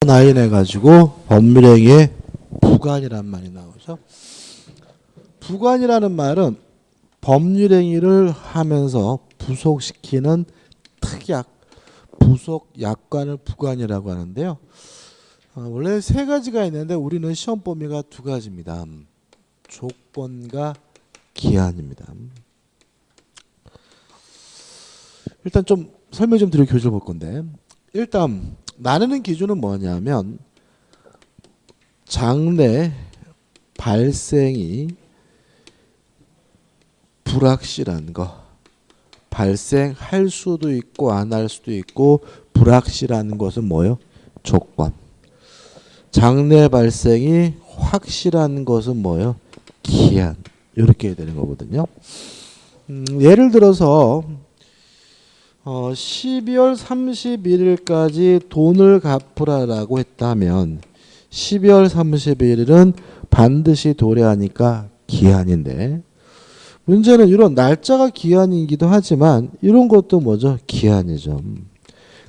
나인해 가지고 법률행위의 부관이란 말이 나오죠. 부관이라는 말은 법률행위를 하면서 부속시키는 특약, 부속 약관을 부관이라고 하는데요. 원래 세 가지가 있는데 우리는 시험 범위가 두 가지입니다. 조건과 기한입니다. 일단 좀 설명 좀 드리고 교재를 볼 건데, 일단 나누는 기준은 뭐냐면 장래 발생이 불확실한 거, 발생할 수도 있고 안 할 수도 있고 불확실한 것은 뭐예요? 조건. 장래 발생이 확실한 것은 뭐예요? 기한. 이렇게 되는 거거든요. 예를 들어서 12월 31일까지 돈을 갚으라고 했다면 12월 31일은 반드시 도래하니까 기한인데, 문제는 이런 날짜가 기한이기도 하지만 이런 것도 뭐죠? 기한이죠.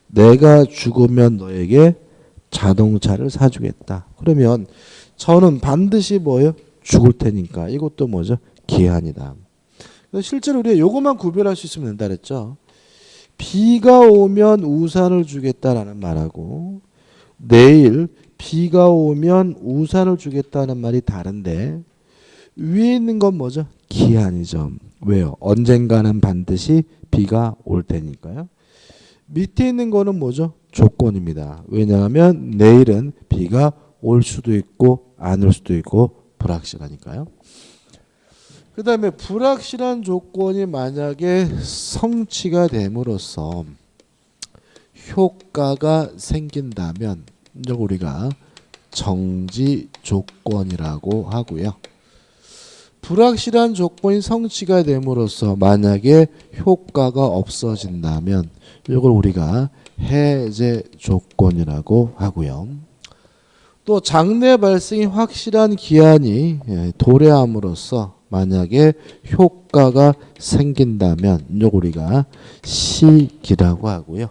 내가 죽으면 너에게 자동차를 사주겠다. 그러면 저는 반드시 뭐예요? 죽을 테니까 이것도 뭐죠? 기한이다. 실제로 우리가 이것만 구별할 수 있으면 된다 그랬죠. 비가 오면 우산을 주겠다라는 말하고 내일 비가 오면 우산을 주겠다는 말이 다른데, 위에 있는 건 뭐죠? 기한이죠. 왜요? 언젠가는 반드시 비가 올 테니까요. 밑에 있는 거는 뭐죠? 조건입니다. 왜냐하면 내일은 비가 올 수도 있고 안 올 수도 있고 불확실하니까요. 그 다음에 불확실한 조건이 만약에 성취가 됨으로써 효과가 생긴다면 이걸 우리가 정지 조건이라고 하고요. 불확실한 조건이 성취가 됨으로써 만약에 효과가 없어진다면 이걸 우리가 해제 조건이라고 하고요. 또 장래 발생이 확실한 기한이 도래함으로써 만약에 효과가 생긴다면 이걸 우리가 시기라고 하고요.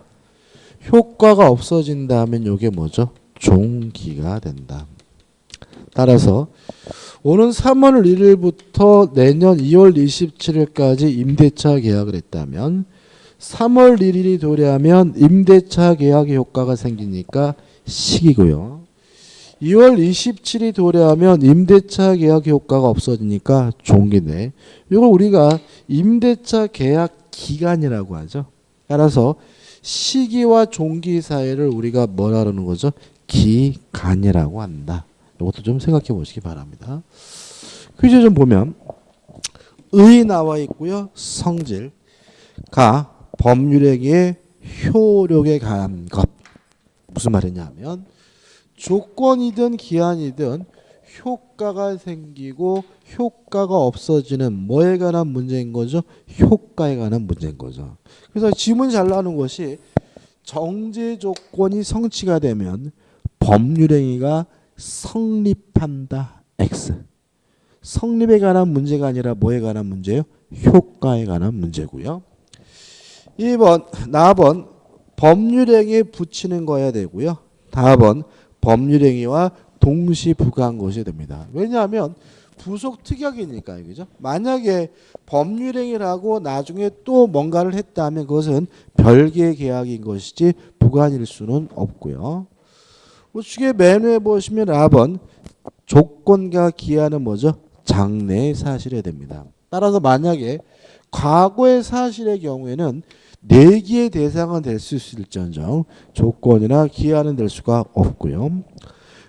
효과가 없어진다면 이게 뭐죠? 종기가 된다. 따라서 오는 3월 1일부터 내년 2월 27일까지 임대차 계약을 했다면 3월 1일이 도래하면 임대차 계약의 효과가 생기니까 시기고요. 2월 27일이 도래하면 임대차 계약 효과가 없어지니까 종기네. 이걸 우리가 임대차 계약 기간이라고 하죠. 따라서 시기와 종기 사이를 우리가 뭐라 그러는 거죠? 기간이라고 한다. 이것도 좀 생각해 보시기 바랍니다. 퀴즈 좀 보면 의 나와 있고요. 성질, 가 법률행위의 효력에 관한 것. 무슨 말이냐면 조건이든 기한이든 효과가 생기고 효과가 없어지는 뭐에 관한 문제인 거죠? 효과에 관한 문제인 거죠. 그래서 지문 잘 나오는 것이 정지 조건이 성취가 되면 법률행위가 성립한다. X. 성립에 관한 문제가 아니라 뭐에 관한 문제예요? 효과에 관한 문제고요. 2번, 4번 법률행위에 붙이는 거야 되고요. 다번 법률행위와 동시 부과한 것이 됩니다. 왜냐하면 부속 특약이니까, 그죠? 만약에 법률행위를 하고 나중에 또 뭔가를 했다면 그것은 별개의 계약인 것이지 부관일 수는 없고요. 우측에 맨 위에 보시면 4번 조건과 기한은 뭐죠? 장래의 사실이 됩니다. 따라서 만약에 과거의 사실의 경우에는 내기의 대상은 될 수 있을지언정 조건이나 기한은 될 수가 없고요.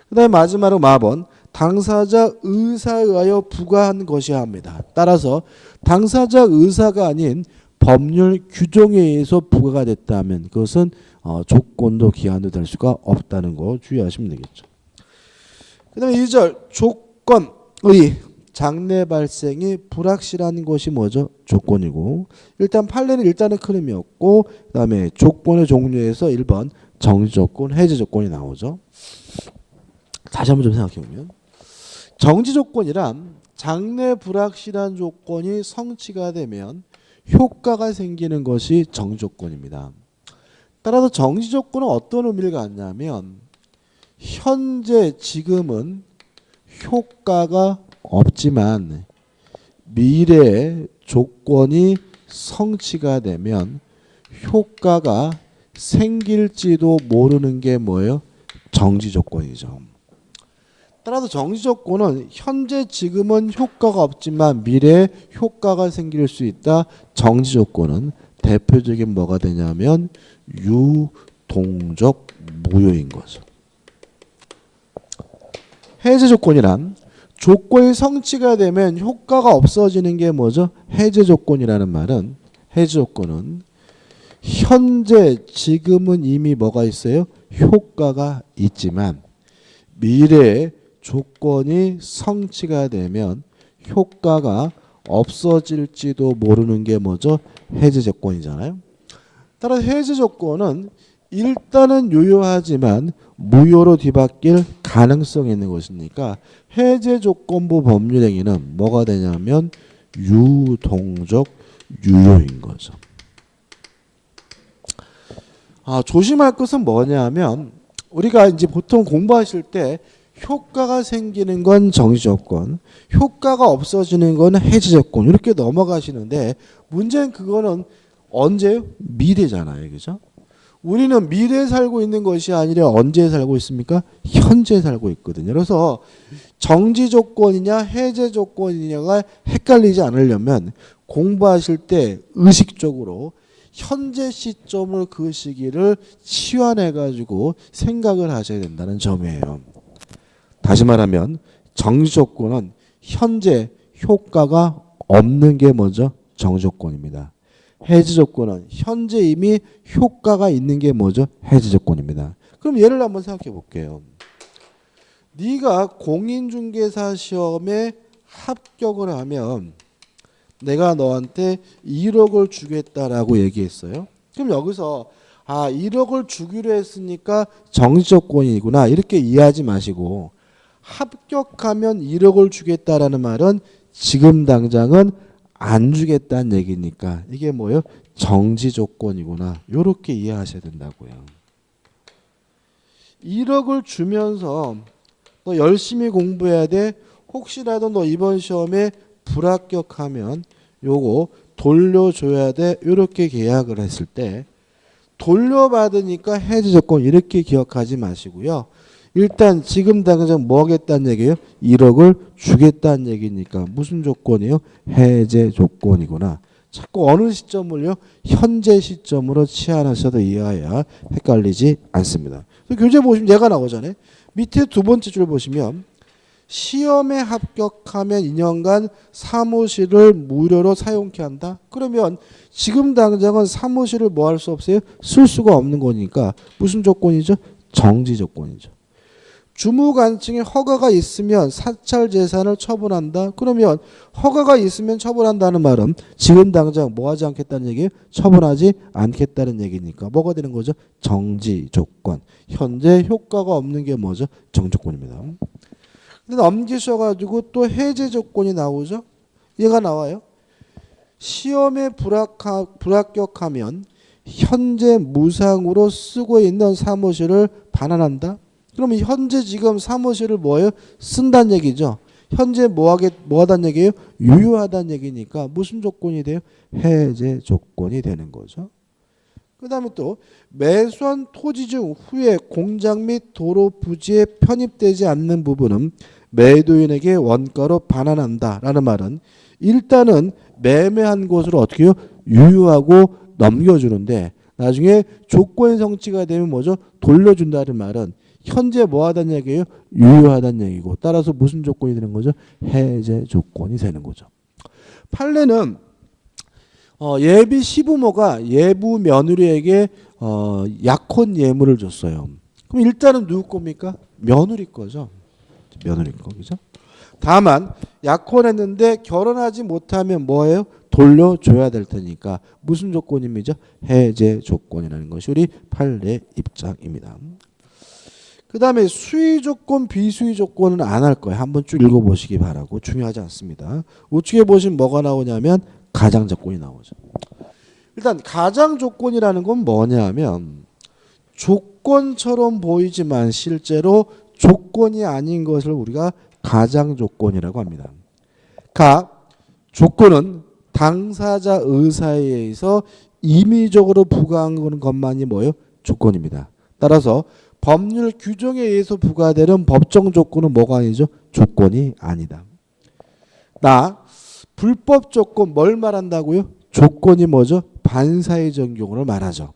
그 다음에 마지막으로 4번 당사자 의사에 의하여 부과한 것이야 합니다. 따라서 당사자 의사가 아닌 법률 규정에 의해서 부과가 됐다면 그것은 조건도 기한도 될 수가 없다는 거 주의하시면 되겠죠. 그 다음에 2절 조건의 장래 발생이 불확실한 것이 뭐죠? 조건이고, 일단 판례는 일단은 크림이었고, 그 다음에 조건의 종류에서 1번 정지조건, 해제조건이 나오죠. 다시 한번 좀 생각해보면 정지조건이란 장래 불확실한 조건이 성취가 되면 효과가 생기는 것이 정지조건입니다. 따라서 정지조건은 어떤 의미를 갖냐면 현재 지금은 효과가 없지만 미래의 조건이 성취가 되면 효과가 생길지도 모르는 게 뭐예요? 정지 조건이죠. 따라서 정지 조건은 현재 지금은 효과가 없지만 미래에 효과가 생길 수 있다. 정지 조건은 대표적인 뭐가 되냐면 유동적 무효인 거죠. 해제 조건이란 조건이 성취가 되면 효과가 없어지는 게 뭐죠? 해제 조건이라는 말은 해제 조건은 현재 지금은 이미 뭐가 있어요? 효과가 있지만 미래에 조건이 성취가 되면 효과가 없어질지도 모르는 게 뭐죠? 해제 조건이잖아요. 따라서 해제 조건은 일단은 유효하지만 무효로 뒤바뀔 가능성이 있는 것이니까 해제 조건부 법률행위는 뭐가 되냐면 유동적 유효인 거죠. 조심할 것은 뭐냐면 우리가 이제 보통 공부하실 때 효과가 생기는 건 정지 조건, 효과가 없어지는 건 해제 조건 이렇게 넘어가시는데 문제는 그거는 언제요? 미래잖아요. 그죠? 우리는 미래에 살고 있는 것이 아니라 언제 살고 있습니까? 현재 살고 있거든요. 그래서 정지 조건이냐 해제 조건이냐가 헷갈리지 않으려면 공부하실 때 의식적으로 현재 시점을 그 시기를 치환해 가지고 생각을 하셔야 된다는 점이에요. 다시 말하면 정지 조건은 현재 효과가 없는 게 뭐죠? 정지 조건입니다. 해제 조건은 현재 이미 효과가 있는 게 뭐죠? 해제 조건입니다. 그럼 예를 한번 생각해 볼게요. 네가 공인중개사 시험에 합격을 하면 내가 너한테 1억을 주겠다라고 얘기했어요. 그럼 여기서 1억을 주기로 했으니까 정지 조건이구나 이렇게 이해하지 마시고 합격하면 1억을 주겠다라는 말은 지금 당장은 안 주겠다는 얘기니까 이게 뭐예요? 정지 조건이구나. 이렇게 이해하셔야 된다고요. 1억을 주면서 너 열심히 공부해야 돼. 혹시라도 너 이번 시험에 불합격하면 요거 돌려줘야 돼. 이렇게 계약을 했을 때 돌려받으니까 해제 조건 이렇게 기억하지 마시고요. 일단 지금 당장 뭐 하겠다는 얘기예요? 1억을 주겠다는 얘기니까 무슨 조건이에요? 해제 조건이구나. 자꾸 어느 시점을요? 현재 시점으로 치환하셔도 이해해야 헷갈리지 않습니다. 교재 보시면 얘가 나오잖아요. 밑에 두 번째 줄 보시면 시험에 합격하면 2년간 사무실을 무료로 사용케 한다. 그러면 지금 당장은 사무실을 뭐 할 수 없어요? 쓸 수가 없는 거니까 무슨 조건이죠? 정지 조건이죠. 주무관청에 허가가 있으면 사찰 재산을 처분한다. 그러면 허가가 있으면 처분한다는 말은 지금 당장 뭐 하지 않겠다는 얘기예요? 처분하지 않겠다는 얘기니까 뭐가 되는 거죠? 정지 조건. 현재 효과가 없는 게 뭐죠? 정지 조건입니다. 근데 넘기셔가지고 또 해제 조건이 나오죠? 얘가 나와요. 시험에 불합격하면 현재 무상으로 쓰고 있는 사무실을 반환한다. 그러면 현재 지금 사무실을 뭐예요? 쓴다는 얘기죠. 현재 뭐 하다는 얘기예요? 유효하다는 얘기니까 무슨 조건이 돼요? 해제 조건이 되는 거죠. 그 다음에 또 매수한 토지 중 후에 공장 및 도로 부지에 편입되지 않는 부분은 매도인에게 원가로 반환한다라는 말은 일단은 매매한 곳으로 어떻게 해요? 유효하고 넘겨주는데 나중에 조건이 성취가 되면 뭐죠? 돌려준다는 말은 현재 뭐 하다는 얘기예요? 유효하다는 얘기고 따라서 무슨 조건이 되는 거죠? 해제 조건이 되는 거죠. 판례는 예비 시부모가 예부 며느리에게 약혼 예물을 줬어요. 그럼 일단은 누구 겁니까? 며느리 거죠. 며느리 거 그죠? 다만 약혼했는데 결혼하지 못하면 뭐예요? 돌려줘야 될 테니까 무슨 조건입니까? 해제 조건이라는 것이 우리 판례 입장입니다. 그 다음에 수의 조건, 비수의 조건은 안 할 거예요. 한번 쭉 읽어보시기 바라고. 중요하지 않습니다. 우측에 보시면 뭐가 나오냐면 가장 조건이 나오죠. 일단 가장 조건이라는 건 뭐냐면 조건처럼 보이지만 실제로 조건이 아닌 것을 우리가 가장조건이라고 합니다. 각 조건은 당사자 의사에 의해서 임의적으로 부과하는 것만이 뭐예요? 조건입니다. 따라서 법률 규정에 의해서 부과되는 법정 조건은 뭐가 아니죠? 조건이 아니다. 나 불법 조건 뭘 말한다고요? 조건이 뭐죠? 반사회적인 경우를 말하죠.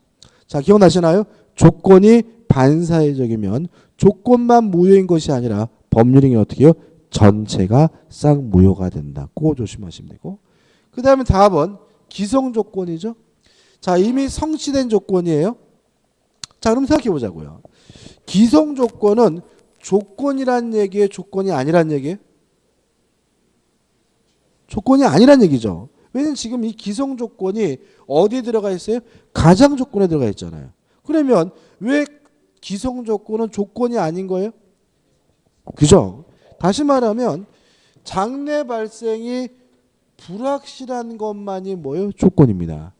자, 기억나시나요? 조건이 반사회적이면 조건만 무효인 것이 아니라 법률행위 어떻게 해요? 전체가 쌍무효가 된다. 그거 조심하시면 되고. 그 다음에 답은 기성조건이죠. 자, 이미 성취된 조건이에요. 자, 그럼 생각해 보자고요. 기성조건은 조건이란 얘기예요? 조건이 아니란 얘기예요? 조건이 아니란 얘기죠. 왜냐면 지금 이 기성조건이 어디에 들어가 있어요? 가장조건에 들어가 있잖아요. 그러면 왜 기성조건은 조건이 아닌 거예요? 그죠? 다시 말하면 장래 발생이 불확실한 것만이 뭐예요? 조건입니다.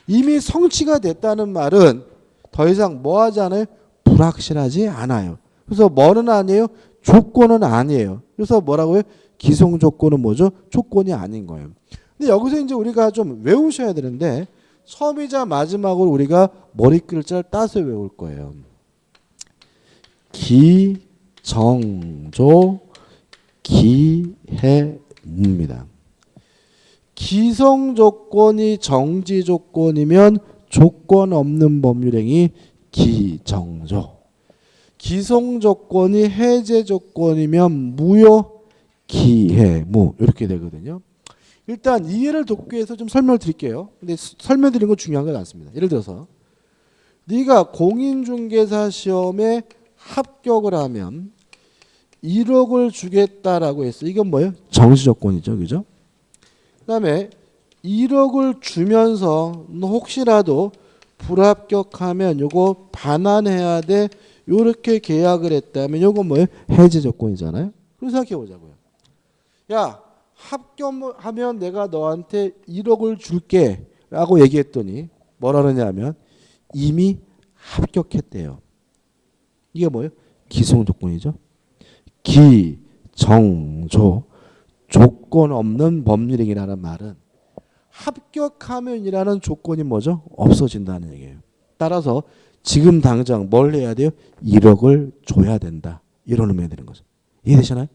이미 성취가 됐다는 말은 더 이상 뭐 하지 않아요? 불확실하지 않아요. 그래서 뭐는 아니에요? 조건은 아니에요. 그래서 뭐라고요? 기성조건은 뭐죠? 조건이 아닌 거예요. 근데 여기서 이제 우리가 좀 외우셔야 되는데 처음이자 마지막으로 우리가 머리 글자를 따서 외울 거예요. 기정조 기해무입니다. 기성조건이 정지조건이면 조건 없는 법률행위 기정조. 기성조건이 해제조건이면 무효 기해무. 이렇게 되거든요. 일단 이해를 돕기 위해서 좀 설명을 드릴게요. 근데 설명드리는 건 중요한 건 않습니다. 예를 들어서 네가 공인중개사 시험에 합격을 하면 1억을 주겠다라고 했어. 이건 뭐예요? 정시조건이죠. 그죠? 그 다음에 1억을 주면서 너 혹시라도 불합격하면 요거 반환해야 돼. 요렇게 계약을 했다면 요건 뭐예요? 해지조건이잖아요. 그럼 생각해 보자고요. 야, 합격하면 내가 너한테 1억을 줄게 라고 얘기했더니 뭐라 그러냐면 이미 합격했대요. 이게 뭐예요? 기성조건이죠. 기정조. 조건 없는 법률행위라는 말은 합격하면이라는 조건이 뭐죠? 없어진다는 얘기예요. 따라서 지금 당장 뭘 해야 돼요? 1억을 줘야 된다. 이런 의미가 되는 거죠. 이해되시나요?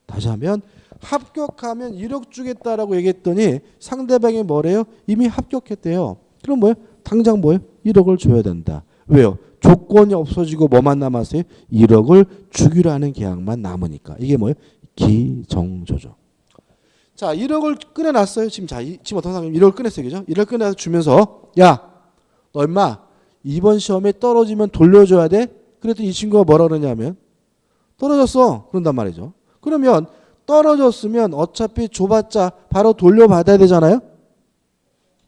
다시 하면 합격하면 1억 주겠다라고 얘기했더니 상대방이 뭐래요? 이미 합격했대요. 그럼 뭐예요? 당장 뭐예요? 1억을 줘야 된다. 왜요? 조건이 없어지고 뭐만 남았어요? 1억을 주기로 하는 계약만 남으니까. 이게 뭐예요? 기정조죠. 자, 1억을 꺼내놨어요. 지금 어떤 사람이 1억을 꺼냈어요. 그죠? 1억을 꺼내서 주면서 야, 너 임마 이번 시험에 떨어지면 돌려줘야 돼? 그랬더니 이 친구가 뭐라 그러냐면 떨어졌어. 그런단 말이죠. 그러면 떨어졌으면 어차피 줘봤자 바로 돌려받아야 되잖아요.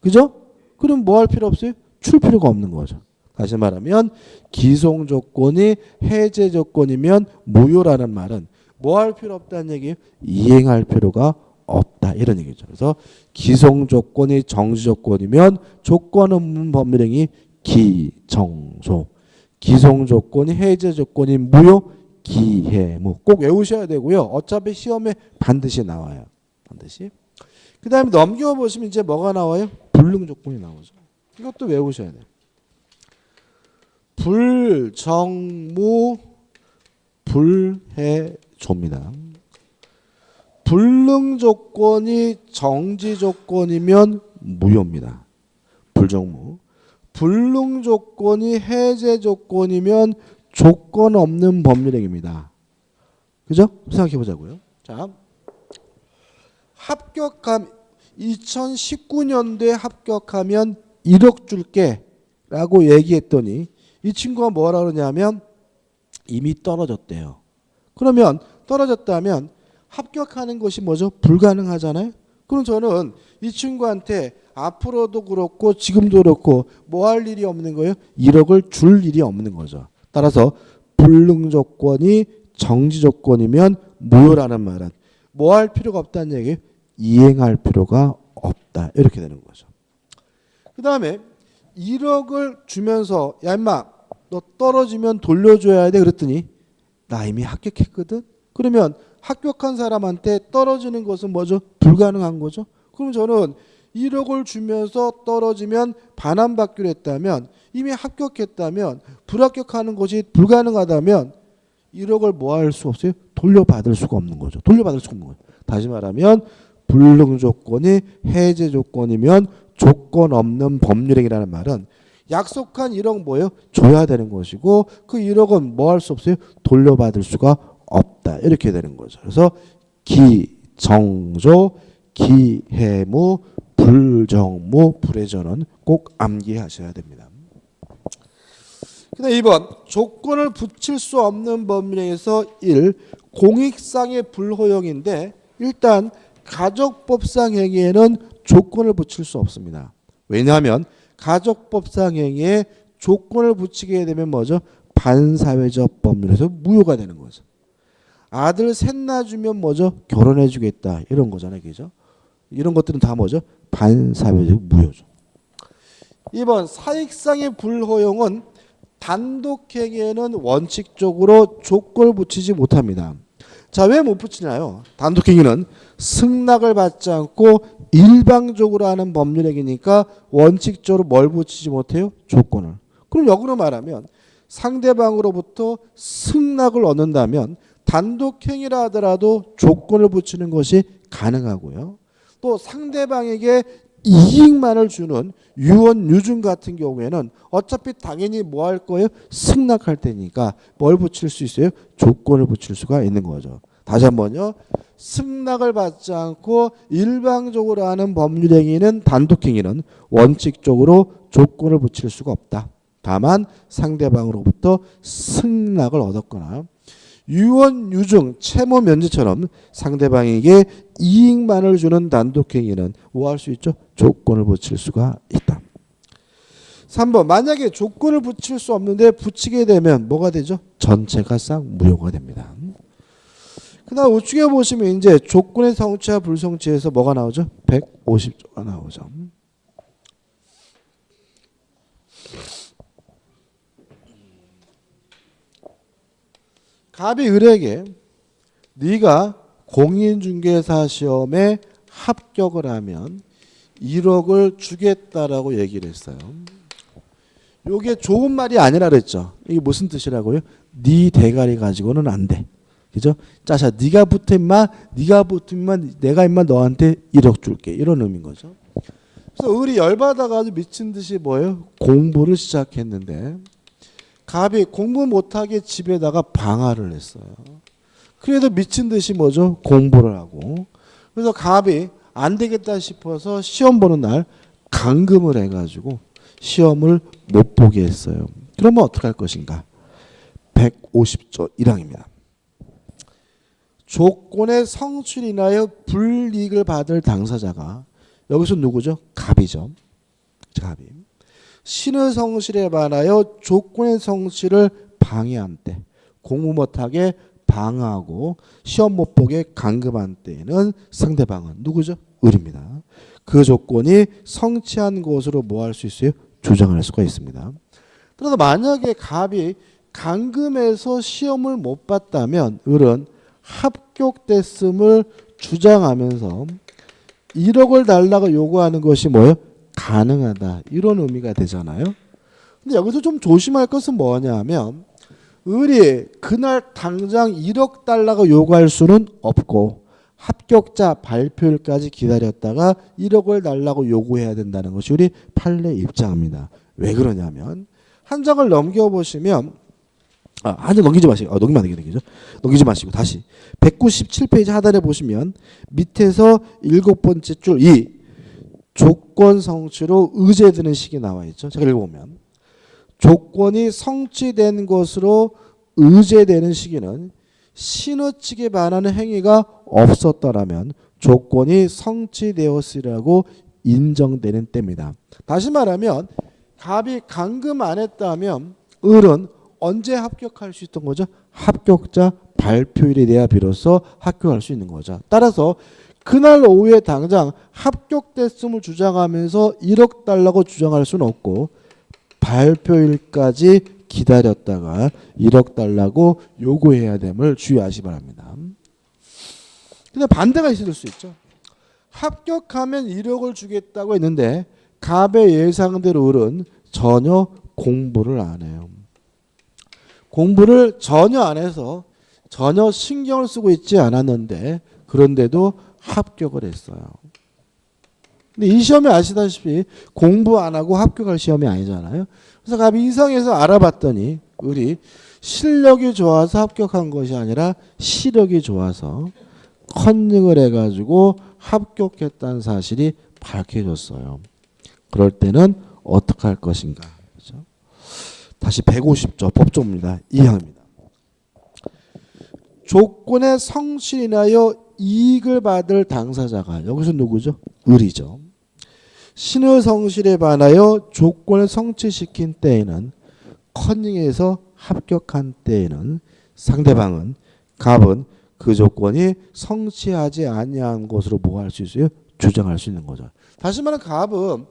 그죠? 그럼 뭐 할 필요 없어요? 줄 필요가 없는 거죠. 다시 말하면 기성조건이 해제조건이면 무효라는 말은 뭐 할 필요 없다는 얘기예요? 이행할 필요가 없다. 이런 얘기죠. 그래서 기성조건이 정지조건이면 조건 없는 법률행위 기정조. 기성조건이 해제조건이 무효 기해무. 꼭 외우셔야 되고요. 어차피 시험에 반드시 나와요. 반드시. 그 다음에 넘겨보시면 이제 뭐가 나와요? 불능조건이 나오죠. 이것도 외우셔야 돼요. 불정무 불해조입니다. 불능조건이 정지조건이면 무효입니다. 불정무. 불능조건이 해제조건이면 조건 없는 법률행위입니다. 그죠? 생각해 보자고요. 자, 2019년도에 합격하면 1억 줄게 라고 얘기했더니 이 친구가 뭐라 그러냐면 이미 떨어졌대요. 그러면 떨어졌다면 합격하는 것이 뭐죠? 불가능하잖아요. 그럼 저는 이 친구한테 앞으로도 그렇고 지금도 그렇고 뭐 할 일이 없는 거예요? 1억을 줄 일이 없는 거죠. 따라서 불능조건이 정지조건이면 무효라는 말은 뭐 할 필요가 없다는 얘기예요? 이행할 필요가 없다. 이렇게 되는 거죠. 그 다음에 1억을 주면서 야 임마 너 떨어지면 돌려줘야 돼 그랬더니 나 이미 합격했거든. 그러면 합격한 사람한테 떨어지는 것은 뭐죠? 불가능한 거죠. 그럼 저는 1억을 주면서 떨어지면 반환받기로 했다면 이미 합격했다면 불합격하는 것이 불가능하다면 1억을 뭐 할 수 없어요? 돌려받을 수가 없는 거죠. 돌려받을 수가 없는 거예요. 다시 말하면 불능 조건이 해제 조건이면 조건 없는 법률행위라는 말은 약속한 1억 뭐예요? 줘야 되는 것이고 그 1억은 뭐 할 수 없어요? 돌려받을 수가 없다. 이렇게 되는 거죠. 그래서 기정조, 기해무, 불정무, 불해전은 꼭 암기하셔야 됩니다. 근데 2번 조건을 붙일 수 없는 법률에서 1. 공익상의 불허용인데 일단 가족법상 행위에는 조건을 붙일 수 없습니다. 왜냐하면 가족법상 행위에 조건을 붙이게 되면 뭐죠? 반사회적 법률에서 무효가 되는 거죠. 아들 셋 낳아주면 뭐죠? 결혼해 주겠다 이런 거잖아요. 그죠? 이런 것들은 다 뭐죠? 반사회적 무효죠. 2번 사익상의 불허용은 단독행위에는 원칙적으로 조건을 붙이지 못합니다. 자, 왜 못 붙이나요? 단독행위는 승낙을 받지 않고 일방적으로 하는 법률행위니까 원칙적으로 뭘 붙이지 못해요? 조건을. 그럼 역으로 말하면 상대방으로부터 승낙을 얻는다면 단독행위라 하더라도 조건을 붙이는 것이 가능하고요. 또 상대방에게 이익만을 주는 유언 유증 같은 경우에는 어차피 당연히 뭐 할 거예요? 승낙할 테니까 뭘 붙일 수 있어요? 조건을 붙일 수가 있는 거죠. 다시 한번요. 승낙을 받지 않고 일방적으로 하는 법률행위는 단독행위는 원칙적으로 조건을 붙일 수가 없다. 다만 상대방으로부터 승낙을 얻었거나 유언 유증 채무 면제처럼 상대방에게 이익만을 주는 단독행위는 뭐 할 수 있죠? 조건을 붙일 수가 있다. 3번 만약에 조건을 붙일 수 없는데 붙이게 되면 뭐가 되죠? 전체가 싹 무효가 됩니다. 그 다음 우측에 보시면 이제 조건의 성취와 불성취에서 뭐가 나오죠? 150조가 나오죠. 갑이 을에게 네가 공인중개사 시험에 합격을 하면 1억을 주겠다라고 얘기를 했어요. 이게 좋은 말이 아니라 그랬죠. 이게 무슨 뜻이라고요? 네 대가리 가지고는 안 돼. 그죠? 짜샤 네가 붙으면 내가 임마 너한테 1억 줄게. 이런 의미인 거죠. 그래서 을이 열받아가지고 미친 듯이 뭐예요? 공부를 시작했는데 갑이 공부 못하게 집에다가 방화를 했어요. 그래도 미친 듯이 뭐죠? 공부를 하고. 그래서 갑이 안 되겠다 싶어서 시험 보는 날 감금을 해가지고 시험을 못 보게 했어요. 그러면 어떻게 할 것인가? 150조 1항입니다. 조건의 성취로 인하여 불이익을 받을 당사자가 여기서 누구죠? 갑이죠. 갑이. 신의 성실에 반하여 조건의 성취를 방해한 때, 공부 못하게 방하고 시험 못 보게 감금한 때에는 상대방은 누구죠? 을입니다. 그 조건이 성취한 것으로 뭐 할 수 있어요? 주장할 수가 있습니다. 그래서 만약에 갑이 감금해서 시험을 못 봤다면 을은 합격됐음을 주장하면서 1억을 달라고 요구하는 것이 뭐예요? 가능하다. 이런 의미가 되잖아요. 근데 여기서 좀 조심할 것은 뭐냐 하면 을이 그날 당장 1억 달러가 요구할 수는 없고 합격자 발표일까지 기다렸다가 1억을 달라고 요구해야 된다는 것이 우리 판례 입장입니다. 왜 그러냐면 한 장을 넘겨보시면 한 장 넘기지 마시고 넘기면 안 되겠죠. 넘기지 마시고 다시 197페이지 하단에 보시면 밑에서 7번째 줄 2 조건 성취로 의제되는 식이 나와 있죠. 제가 읽어보면 조건이 성취된 것으로 의제되는 시기는 신의 측에 반하는 행위가 없었더라면 조건이 성취되었으리라고 인정되는 때입니다. 다시 말하면 갑이 감금 안 했다면 을은 언제 합격할 수 있던 거죠? 합격자 발표일에 대해 비로소 합격할 수 있는 거죠. 따라서 그날 오후에 당장 합격됐음을 주장하면서 1억 달라고 주장할 수는 없고 발표일까지 기다렸다가 1억 달라고 요구해야 됨을 주의하시 바랍니다. 근데 반대가 있을 수 있죠. 합격하면 1억을 주겠다고 했는데 갑의 예상대로 을은 전혀 공부를 안 해요. 공부를 전혀 안 해서 전혀 신경을 쓰고 있지 않았는데 그런데도 합격을 했어요. 근데 이 시험이 아시다시피 공부 안 하고 합격할 시험이 아니잖아요. 그래서 갑이 이성에서 알아봤더니 을이 실력이 좋아서 합격한 것이 아니라 시력이 좋아서 컨닝을 해가지고 합격했다는 사실이 밝혀졌어요. 그럴 때는 어떻게 할 것인가. 그렇죠? 다시 150조 법조입니다. 이해합니다. 조건의 성실이 인하여 이익을 받을 당사자가 여기서 누구죠? 을이죠. 신의 성실에 반하여 조건을 성취시킨 때에는 컨닝에서 합격한 때에는 상대방은 갑은 그 조건이 성취하지 아니한 것으로 뭐 할 수 있어요? 주장할 수 있는 거죠. 다시 말하면 갑은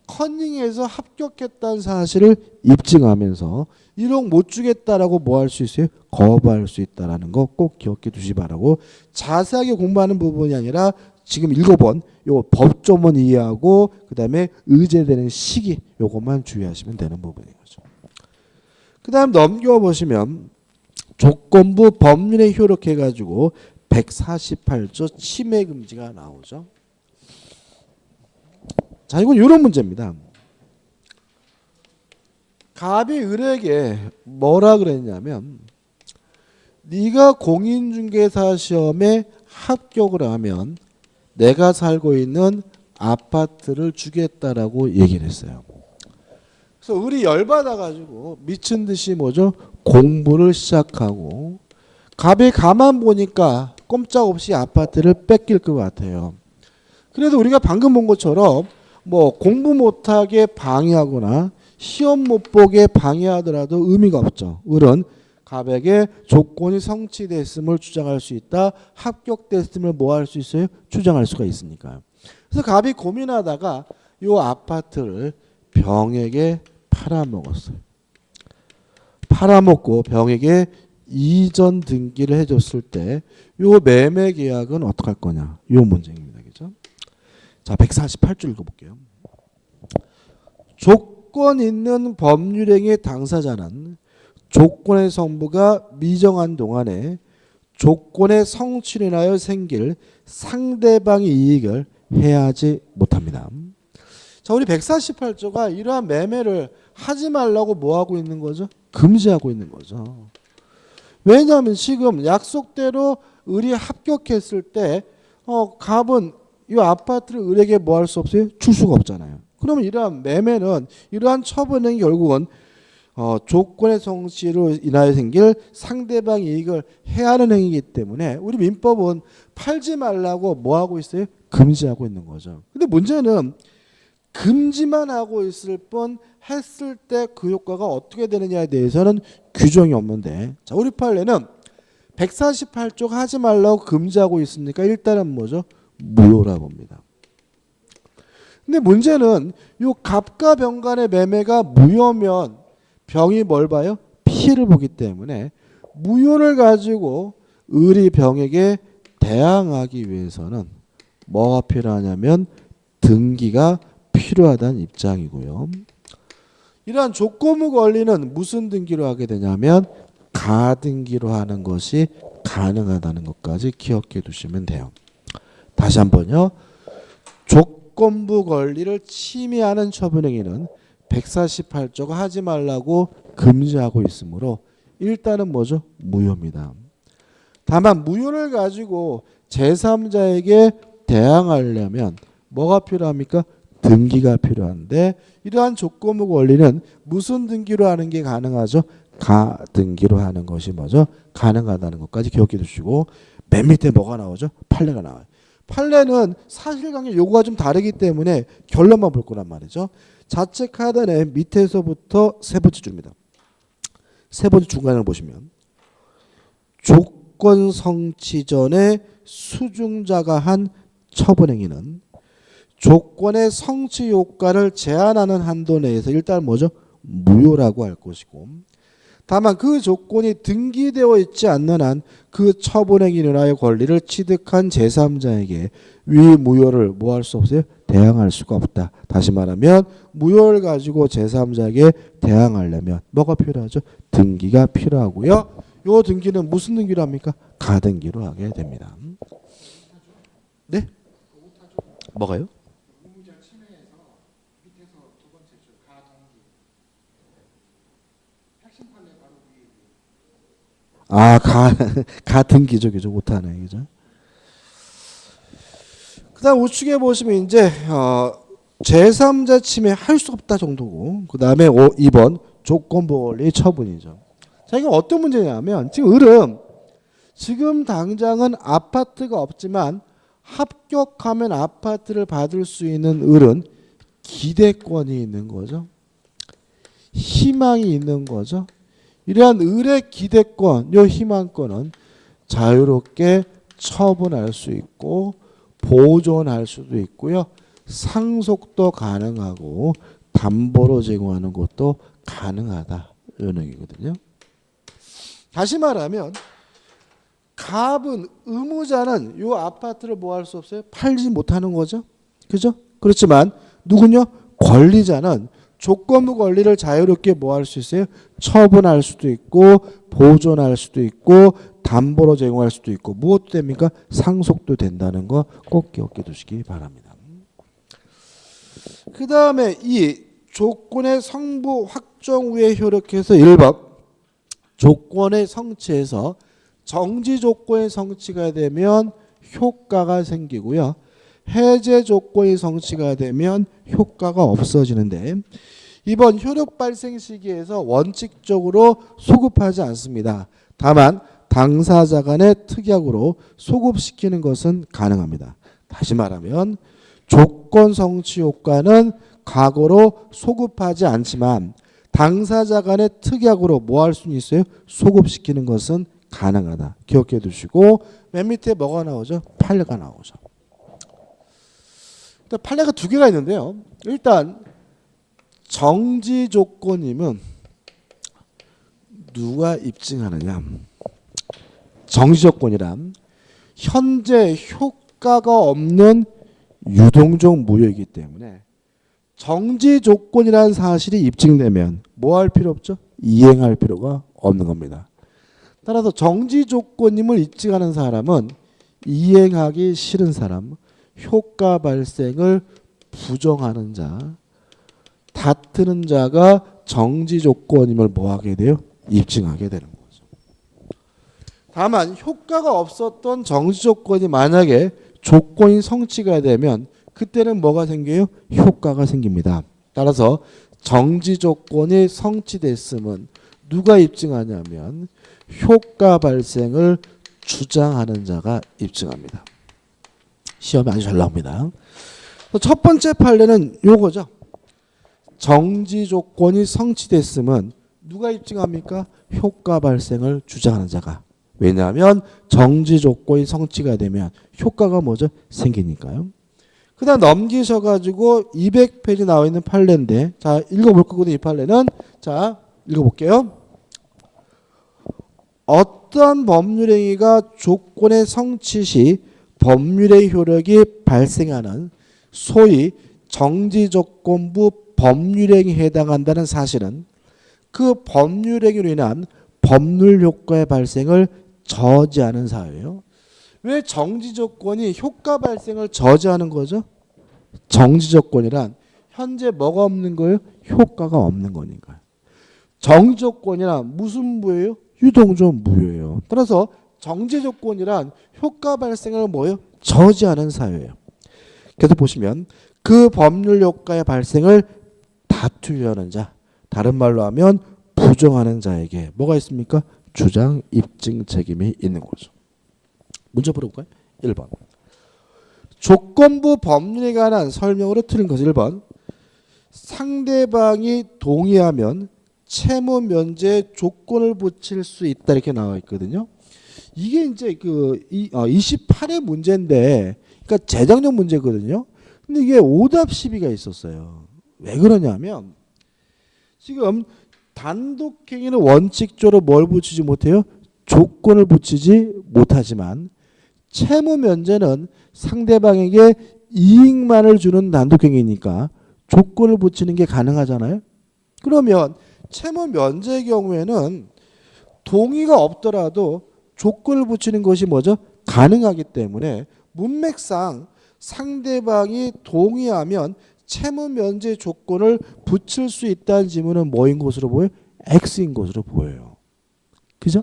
컨닝에서 합격했다는 사실을 입증하면서 1억 못 주겠다라고 뭐 할 수 있어요? 거부할 수 있다라는 거 꼭 기억해 두시 바라고 자세하게 공부하는 부분이 아니라 지금 읽어본 요 법조문 이해하고 그 다음에 의제되는 시기 요것만 주의하시면 되는 부분인 거죠. 그 다음 넘겨보시면 조건부 법률에 효력해가지고 148조 침해금지가 나오죠. 자, 이건 이런 문제입니다. 갑이 을에게 뭐라 그랬냐면 네가 공인중개사 시험에 합격을 하면 내가 살고 있는 아파트를 주겠다라고 얘기를 했어요. 그래서 을이 열받아가지고 미친 듯이 뭐죠? 공부를 시작하고 갑이 가만 보니까 꼼짝없이 아파트를 뺏길 것 같아요. 그래도 우리가 방금 본 것처럼 뭐 공부 못하게 방해하거나 시험 못 보게 방해하더라도 의미가 없죠. 을은 갑에게 조건이 성취됐음을 주장할 수 있다. 합격됐음을 뭐 할 수 있어요? 주장할 수가 있으니까요. 그래서 갑이 고민하다가 이 아파트를 병에게 팔아먹었어요. 팔아먹고 병에게 이전 등기를 해줬을 때 이 매매 계약은 어떻게 할 거냐. 이 문제입니다. 그죠? 자, 148조 읽어볼게요. 조건 있는 법률행위 당사자는 조건의 성부가 미정한 동안에 조건의 성취를 인하여 생길 상대방의 이익을 해하지 못합니다. 자, 우리 148조가 이러한 매매를 하지 말라고 뭐 하고 있는 거죠? 금지하고 있는 거죠. 왜냐하면 지금 약속대로 을이 합격했을 때 갑은 이 아파트를 을에게 뭐 할 수 없어요? 줄 수가 없잖아요. 그러면 이러한 매매는 이러한 처분은 결국은 조건의 성취로 인하여 생길 상대방 이익을 해하는 행위이기 때문에 우리 민법은 팔지 말라고 뭐 하고 있어요? 금지하고 있는 거죠. 근데 문제는 금지만 하고 있을 뿐 했을 때 그 효과가 어떻게 되느냐에 대해서는 규정이 없는데, 자, 우리 판례는 148조가 하지 말라고 금지하고 있으니까 일단은 뭐죠? 무효라고 봅니다. 근데 문제는 요 갑과 병 간의 매매가 무효면 병이 뭘 봐요? 피해를 보기 때문에 무효를 가지고 을이 병에게 대항하기 위해서는 뭐가 필요하냐면 등기가 필요하다는 입장이고요. 이러한 조건부 권리는 무슨 등기로 하게 되냐면 가등기로 하는 것이 가능하다는 것까지 기억해 두시면 돼요. 다시 한번요. 조건부 권리를 침해하는 처분행위는 148조가 하지 말라고 금지하고 있으므로 일단은 뭐죠? 무효입니다. 다만 무효를 가지고 제3자에게 대항하려면 뭐가 필요합니까? 등기가 필요한데 이러한 조건부 권리는 무슨 등기로 하는 게 가능하죠? 가등기로 하는 것이 뭐죠? 가능하다는 것까지 기억해 두시고 맨 밑에 뭐가 나오죠? 판례가 나와요. 판례는 사실관계 요구가 좀 다르기 때문에 결론만 볼 거란 말이죠. 자책 하단의 밑에서부터 세 번째 줄입니다. 세 번째 중간을 보시면 조건 성취 전에 수중자가 한 처분행위는 조건의 성취 효과를 제한하는 한도 내에서 일단 뭐죠? 무효라고 할 것이고, 다만 그 조건이 등기되어 있지 않는 한 그 처분행위 인하의 권리를 취득한 제3자에게 위무효를 뭐 할 수 없어요? 대항할 수가 없다. 다시 말하면 무효를 가지고 제3자에게 대항하려면 뭐가 필요하죠? 등기가 필요하고요. 요 등기는 무슨 등기로 합니까? 가등기로 하게 됩니다. 네? 뭐가요? 아, 가등기죠, 그죠? 못하네, 그죠? 그다음 우측에 보시면 이제 제3자 침해 할 수 없다 정도고, 그 다음에 2번 조건부 권리 처분이죠. 자, 이게 어떤 문제냐면 지금 을은 지금 당장은 아파트가 없지만 합격하면 아파트를 받을 수 있는 을은 기대권이 있는 거죠. 희망이 있는 거죠. 이러한 을의 기대권, 요 희망권은 자유롭게 처분할 수 있고 보존할 수도 있고요. 상속도 가능하고 담보로 제공하는 것도 가능하다. 이런 얘기거든요. 다시 말하면 갑은 의무자는 요 아파트를 뭐 할 수 없어요? 팔지 못하는 거죠. 그죠? 그렇지만 누군요? 권리자는 조건부 권리를 자유롭게 뭐 할 수 있어요? 처분할 수도 있고 보존할 수도 있고 담보로 제공할 수도 있고 무엇도 됩니까? 상속도 된다는 거 꼭 기억해 두시기 바랍니다. 그 다음에 이 조건의 성부 확정 후에 효력해서 1번 조건의 성취에서 정지 조건의 성취가 되면 효과가 생기고요. 해제 조건이 성취가 되면 효과가 없어지는데 이번 효력 발생 시기에서 원칙적으로 소급하지 않습니다. 다만 당사자 간의 특약으로 소급시키는 것은 가능합니다. 다시 말하면 조건 성취 효과는 과거로 소급하지 않지만 당사자 간의 특약으로 뭐 할 수는 있어요? 소급시키는 것은 가능하다. 기억해 두시고 맨 밑에 뭐가 나오죠? 판례가 나오죠. 판례가 두 개가 있는데요. 일단 정지 조건이면 누가 입증하느냐. 정지 조건이란 현재 효과가 없는 유동적 무효이기 때문에 정지 조건이라는 사실이 입증되면 뭐 할 필요 없죠? 이행할 필요가 없는 겁니다. 따라서 정지 조건임을 입증하는 사람은 이행하기 싫은 사람, 효과 발생을 부정하는 자, 다투는 자가 정지 조건임을 뭐하게 돼요? 입증하게 되는 거죠. 다만 효과가 없었던 정지 조건이 만약에 조건이 성취가 되면 그때는 뭐가 생겨요? 효과가 생깁니다. 따라서 정지 조건이 성취됐음은 누가 입증하냐면 효과 발생을 주장하는 자가 입증합니다. 시험에 아주 잘 나옵니다. 첫 번째 판례는 요거죠. 정지 조건이 성취됐음은 누가 입증합니까? 효과 발생을 주장하는 자가. 왜냐하면 정지 조건이 성취가 되면 효과가 뭐죠? 생기니까요. 그 다음 넘기셔가지고 200페이지 나와 있는 판례인데, 자, 읽어볼 거거든요. 이 판례는. 자, 읽어볼게요. 어떠한 법률행위가 조건의 성취 시 법률의 효력이 발생하는 소위 정지조건부 법률행위에 해당한다는 사실은 그 법률행위로 인한 법률효과의 발생을 저지하는 사유예요. 왜 정지조건이 효과 발생을 저지하는 거죠? 정지조건이란 현재 뭐가 없는 거예요? 효과가 없는 거니까요. 정지조건이란 무슨 무효예요? 유동적 무효예요. 따라서 정지조건이란 효과 발생을 뭐예요? 저지하는 사유예요. 계속 보시면 그 법률 효과의 발생을 다투려는 자, 다른 말로 하면 부정하는 자에게 뭐가 있습니까? 주장 입증 책임이 있는 거죠. 문제 풀어볼까요? 1번. 조건부 법률에 관한 설명으로 틀린 것은 1번. 상대방이 동의하면 채무 면제에 조건을 붙일 수 있다 이렇게 나와 있거든요. 이게 이제 그 28의 문제인데, 그러니까 재정적 문제거든요. 근데 이게 오답 시비가 있었어요. 왜 그러냐면 지금 단독행위는 원칙적으로 뭘 붙이지 못해요? 조건을 붙이지 못하지만 채무 면제는 상대방에게 이익만을 주는 단독행위니까 조건을 붙이는 게 가능하잖아요. 그러면 채무 면제의 경우에는 동의가 없더라도 조건을 붙이는 것이 뭐죠? 가능하기 때문에 문맥상 상대방이 동의하면 채무 면제 조건을 붙일 수 있다는 지문은 뭐인 것으로 보여요? X인 것으로 보여요. 그죠?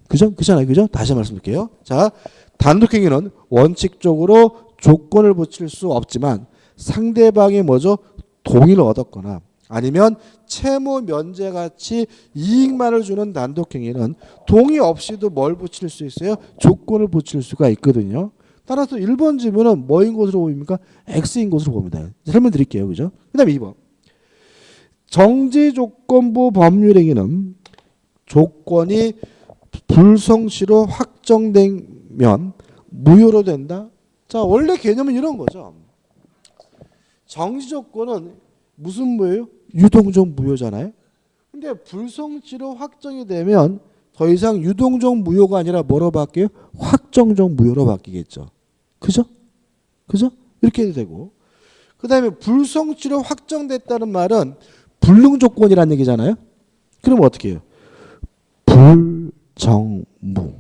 그잖아요. 그죠? 다시 말씀드릴게요. 자, 단독행위는 원칙적으로 조건을 붙일 수 없지만 상대방이 뭐죠? 동의를 얻었거나 아니면 채무 면제 같이 이익만을 주는 단독행위는 동의 없이도 뭘 붙일 수 있어요? 조건을 붙일 수가 있거든요. 따라서 1번 지문은 뭐인 것으로 보입니까? X인 것으로 봅니다. 설명드릴게요. 그죠? 그 다음에 2번. 정지조건부 법률행위는 조건이 불성취로 확정되면 무효로 된다. 자, 원래 개념은 이런 거죠. 정지조건은 무슨 무효예요? 유동적 무효잖아요. 근데 불성취로 확정이 되면 더 이상 유동적 무효가 아니라 뭐로 바뀌어요? 확정적 무효로 바뀌겠죠. 그죠? 그죠? 이렇게 해도 되고. 그 다음에 불성취로 확정됐다는 말은 불능조건이라는 얘기잖아요. 그러면 어떻게 해요? 불정무.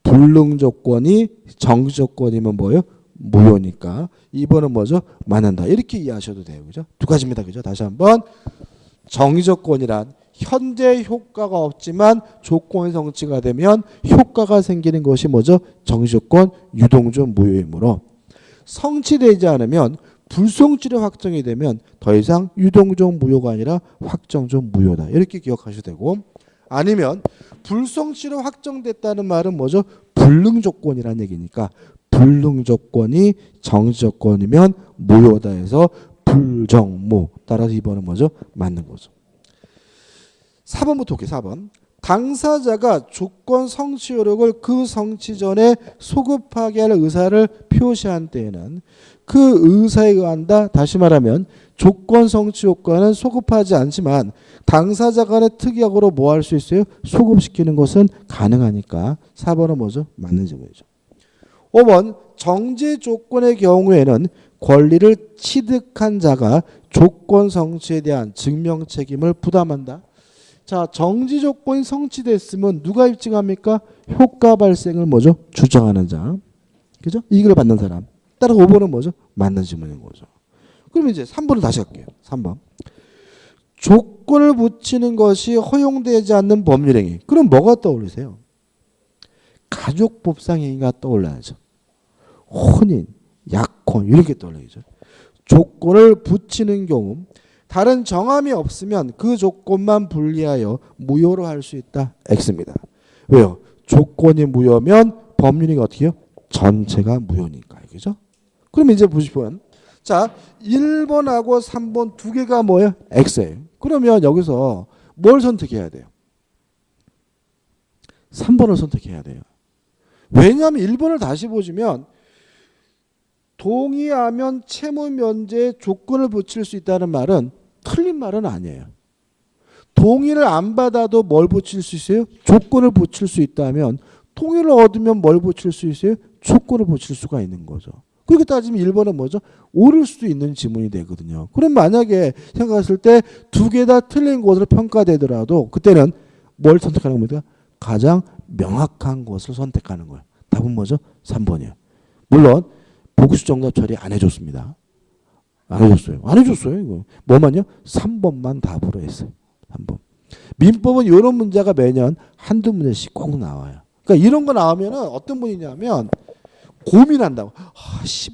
불능조건이 정지조건이면 뭐예요? 무효니까 2번은 뭐죠? 만한다. 이렇게 이해하셔도 돼요. 그죠? 두 가지입니다. 그죠? 다시 한번. 정지조건이란 현재 효과가 없지만 조건이 성취가 되면 효과가 생기는 것이 뭐죠? 정지조건 유동적 무효이므로 성취되지 않으면 불성취로 확정이 되면 더 이상 유동적 무효가 아니라 확정적 무효다. 이렇게 기억하셔도 되고 아니면 불성취로 확정됐다는 말은 뭐죠? 불능조건이라는 얘기니까 불능조건이 정지조건이면 무효다 해서 불정무. 따라서 2번은 뭐죠? 맞는 거죠. 4번부터 볼게요. 4번. 당사자가 조건 성취 효력을 그 성취 전에 소급하게 할 의사를 표시한 때에는 그 의사에 의한다. 다시 말하면 조건 성취 효과는 소급하지 않지만 당사자 간의 특약으로 뭐 할 수 있어요? 소급시키는 것은 가능하니까 4번은 뭐죠? 맞는 질문이죠. 5번. 정지 조건의 경우에는 권리를 취득한 자가 조건 성취에 대한 증명 책임을 부담한다. 자, 정지 조건이 성취됐으면 누가 입증합니까? 효과 발생을 뭐죠? 주장하는 자. 그죠? 이익을 받는 사람. 따라서 5번은 뭐죠? 맞는 질문인 거죠. 그럼 이제 3번을 다시 할게요. 3번. 조건을 붙이는 것이 허용되지 않는 법률행위. 그럼 뭐가 떠오르세요? 가족법상 행위가 떠올라야죠. 혼인, 약혼 이런 게 떠올라야죠. 조건을 붙이는 경우 다른 정함이 없으면 그 조건만 분리하여 무효로 할 수 있다. X입니다. 왜요? 조건이 무효면 법률행위가 어떻게 해요? 전체가 무효니까. 그죠? 그럼 이제 보시면 자 1번하고 3번 두 개가 뭐예요? X예요. 그러면 여기서 뭘 선택해야 돼요? 3번을 선택해야 돼요. 왜냐하면 1번을 다시 보시면 동의하면 채무 면제에 조건을 붙일 수 있다는 말은 틀린 말은 아니에요. 동의를 안 받아도 뭘 붙일 수 있어요? 조건을 붙일 수 있다면 동의를 얻으면 뭘 붙일 수 있어요? 조건을 붙일 수가 있는 거죠. 그렇게 따지면 1번은 뭐죠? 옳을 수도 있는 지문이 되거든요. 그럼 만약에 생각했을 때 두 개 다 틀린 것으로 평가되더라도 그때는 뭘 선택하는 겁니까? 가장 명확한 것을 선택하는 거예요. 답은 뭐죠? 3번이에요. 물론 복수 정답 처리 안 해줬습니다. 안 해줬어요. 안 해줬어요. 이거. 뭐만요? 3번만 답으로 했어요. 3번. 민법은 이런 문제가 매년 한두 문제씩 꼭 나와요. 그러니까 이런 거 나오면 어떤 분이냐면 고민한다고.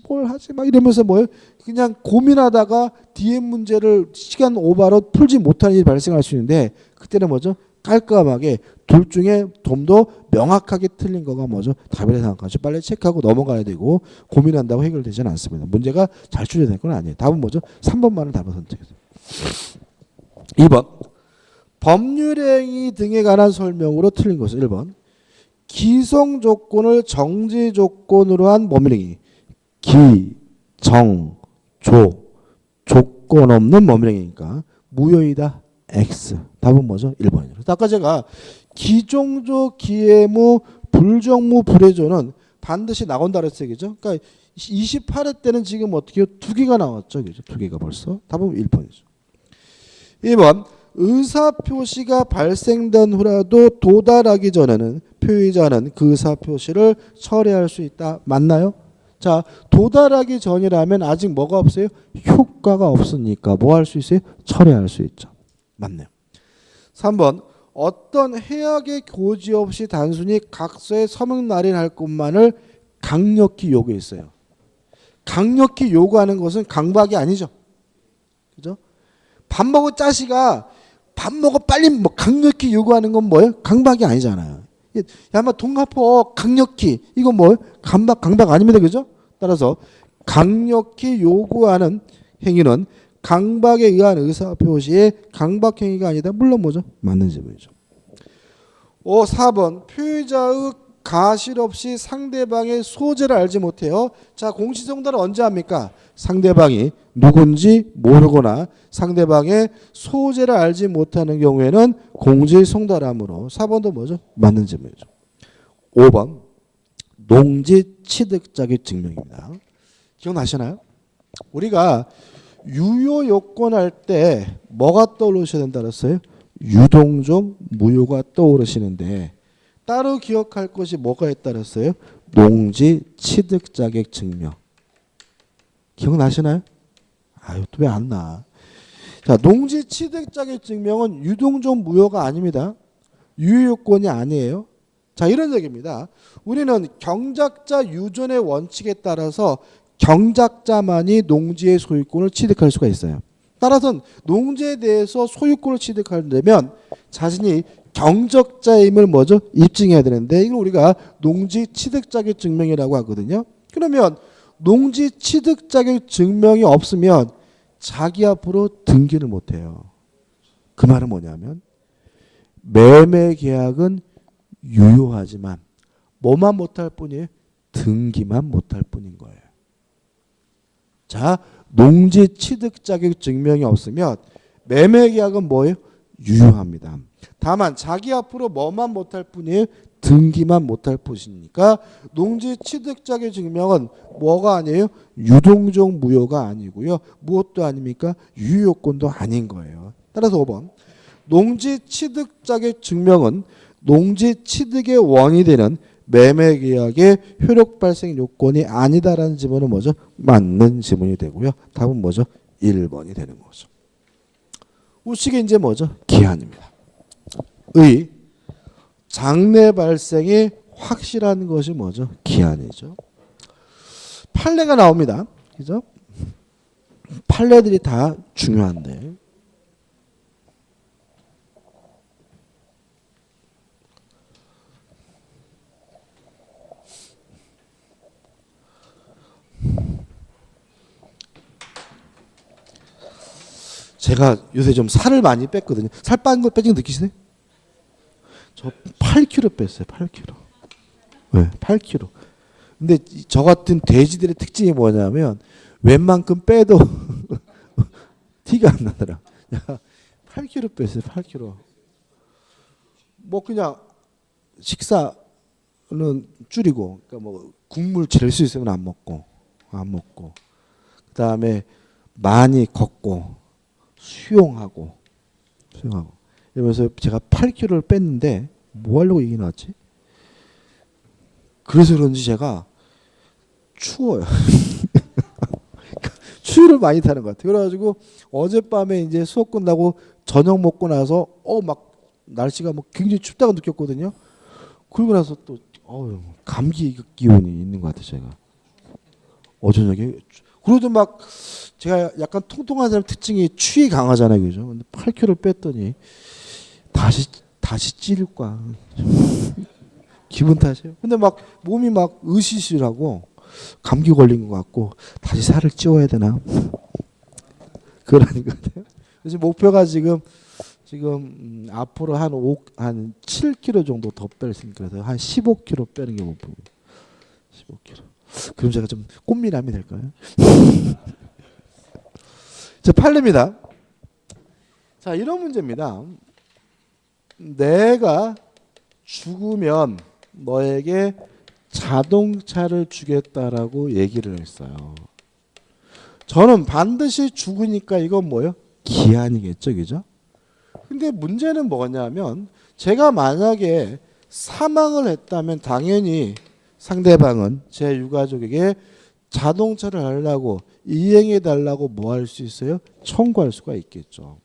뭘 하지? 막 이러면서 뭐예요? 그냥 고민하다가 뒤에 문제를 시간 오버로 풀지 못하는 일이 발생할 수 있는데 그때는 뭐죠? 깔끔하게 둘 중에 좀 더 명확하게 틀린 거가 뭐죠? 답이라 생각하죠. 빨리 체크하고 넘어가야 되고 고민한다고 해결되지는 않습니다. 문제가 잘 추려될 건 아니에요. 답은 뭐죠? 3번만을 답을 선택했어요. 2번. 법률행위 등에 관한 설명으로 틀린 것은 1번. 기성 조건을 정지 조건으로 한 법률행위. 기, 정, 조. 조건 없는 법률행위니까 무효이다. X. 답은 뭐죠? 1번이죠. 아까 제가 기종조, 기해무, 불정무, 불해조는 반드시 나온다 그랬어요. 그죠? 그러니까 28회 때는 지금 어떻게 해요? 2개가 나왔죠. 그죠? 2개가 벌써. 답은 1번이죠. 2번. 의사표시가 발생된 후라도 도달하기 전에는 표의자는 그 의사표시를 철회할 수 있다. 맞나요? 자, 도달하기 전이라면 아직 뭐가 없어요? 효과가 없으니까 뭐 할 수 있어요? 철회할 수 있죠. 맞네요. 3번. 어떤 해악의 고지 없이 단순히 각서에 서명 날인할 것만을 강력히 요구했어요. 강력히 요구하는 것은 강박이 아니죠. 그죠? 밥 먹어 짜시가 밥 먹어 빨리 뭐 강력히 요구하는 건 뭐예요? 강박이 아니잖아요. 야, 뭐 돈 갚어 강력히 이건 뭐예요? 강박 아닙니다. 그죠? 따라서 강력히 요구하는 행위는 강박에 의한 의사표시의 강박행위가 아니다. 물론 뭐죠? 맞는 질문이죠. 4번. 표의자의 가실 없이 상대방의 소재를 알지 못해요. 자, 공시정달은 언제 합니까? 상대방이 누군지 모르거나 상대방의 소재를 알지 못하는 경우에는 공시송달함으로 4번도 뭐죠? 맞는 질문이죠. 5번. 농지 취득자격 증명입니다. 기억나시나요? 우리가 유효 요건 할 때 뭐가 떠오르셔야 된다 그랬어요? 유동종 무효가 떠오르시는데 따로 기억할 것이 뭐가 있다 그랬어요? 농지 취득 자격 증명. 기억나시나요? 아유, 또 왜 안 나? 자, 농지 취득 자격 증명은 유동종 무효가 아닙니다. 유효 요건이 아니에요. 자, 이런 얘기입니다. 우리는 경작자 유존의 원칙에 따라서 경작자만이 농지의 소유권을 취득할 수가 있어요. 따라서 농지에 대해서 소유권을 취득하려면 자신이 경작자임을 뭐죠? 입증해야 되는데 이걸 우리가 농지 취득 자격 증명이라고 하거든요. 그러면 농지 취득 자격 증명이 없으면 자기 앞으로 등기를 못 해요. 그 말은 뭐냐면 매매 계약은 유효하지만 뭐만 못할 뿐이에요? 등기만 못할 뿐인 거예요. 자, 농지 취득 자격 증명이 없으면 매매 계약은 뭐예요? 유효합니다. 다만 자기 앞으로 뭐만 못할 뿐이에요? 등기만 못할 뿐이니까 농지 취득 자격 증명은 뭐가 아니에요? 유동종 무효가 아니고요. 무엇도 아닙니까? 유효권도 아닌 거예요. 따라서 5번. 농지 취득 자격 증명은 농지 취득의 원이 되는 매매 계약의 효력 발생 요건이 아니다라는 지문은 뭐죠? 맞는 지문이 되고요. 답은 뭐죠? 1번이 되는 거죠. 우측에 이제 뭐죠? 기한입니다. 의 장래 발생이 확실한 것이 뭐죠? 기한이죠. 판례가 나옵니다. 그죠? 판례들이 다 중요한데 제가 요새 좀 살을 많이 뺐거든요. 살 빠진 거 빼진 거 느끼시네? 저 8kg 뺐어요. 8kg. 네, 8kg. 근데 저 같은 돼지들의 특징이 뭐냐면 웬만큼 빼도 티가 안 나더라. 8kg 뺐어요. 8kg. 뭐 그냥 식사는 줄이고, 그러니까 뭐 국물 질 수 있으면 안 먹고. 그다음에 많이 걷고. 수용하고 이러면서 제가 8kg를 뺐는데 뭐 하려고 얘기 나왔지? 그래서 그런지 제가 추워요. 추위를 많이 타는 것 같아요. 그래가지고 어젯밤에 이제 수업 끝나고 저녁 먹고 나서 막 날씨가 뭐 굉장히 춥다고 느꼈거든요. 그러고 나서 또 감기 기운이 있는 것 같아요. 제가 어저녁에 그래도 막 제가 약간 통통한 사람 특징이 추위 강하잖아요. 그죠? 근데 8kg를 뺐더니 다시 찌를까. 기분 탓이에요. 근데 막 몸이 막 으시시하고 감기 걸린 것 같고 다시 살을 찌워야 되나? 그러는 것 같아요. 그래서 목표가 지금 앞으로 한 7kg 정도 더 뺄수있으니까 그래서 한 15kg 빼는 게 목표고. 15kg. 그럼 제가 좀 꽃미남이 될까요? 자, 판례입니다. 자, 이런 문제입니다. 내가 죽으면 너에게 자동차를 주겠다라고 얘기를 했어요. 저는 반드시 죽으니까 이건 뭐예요? 기한이겠죠, 그죠? 근데 문제는 뭐냐면 제가 만약에 사망을 했다면 당연히 상대방은 제 유가족에게 자동차를 하려고 이행해 달라고 뭐 할 수 있어요? 청구할 수가 있겠죠.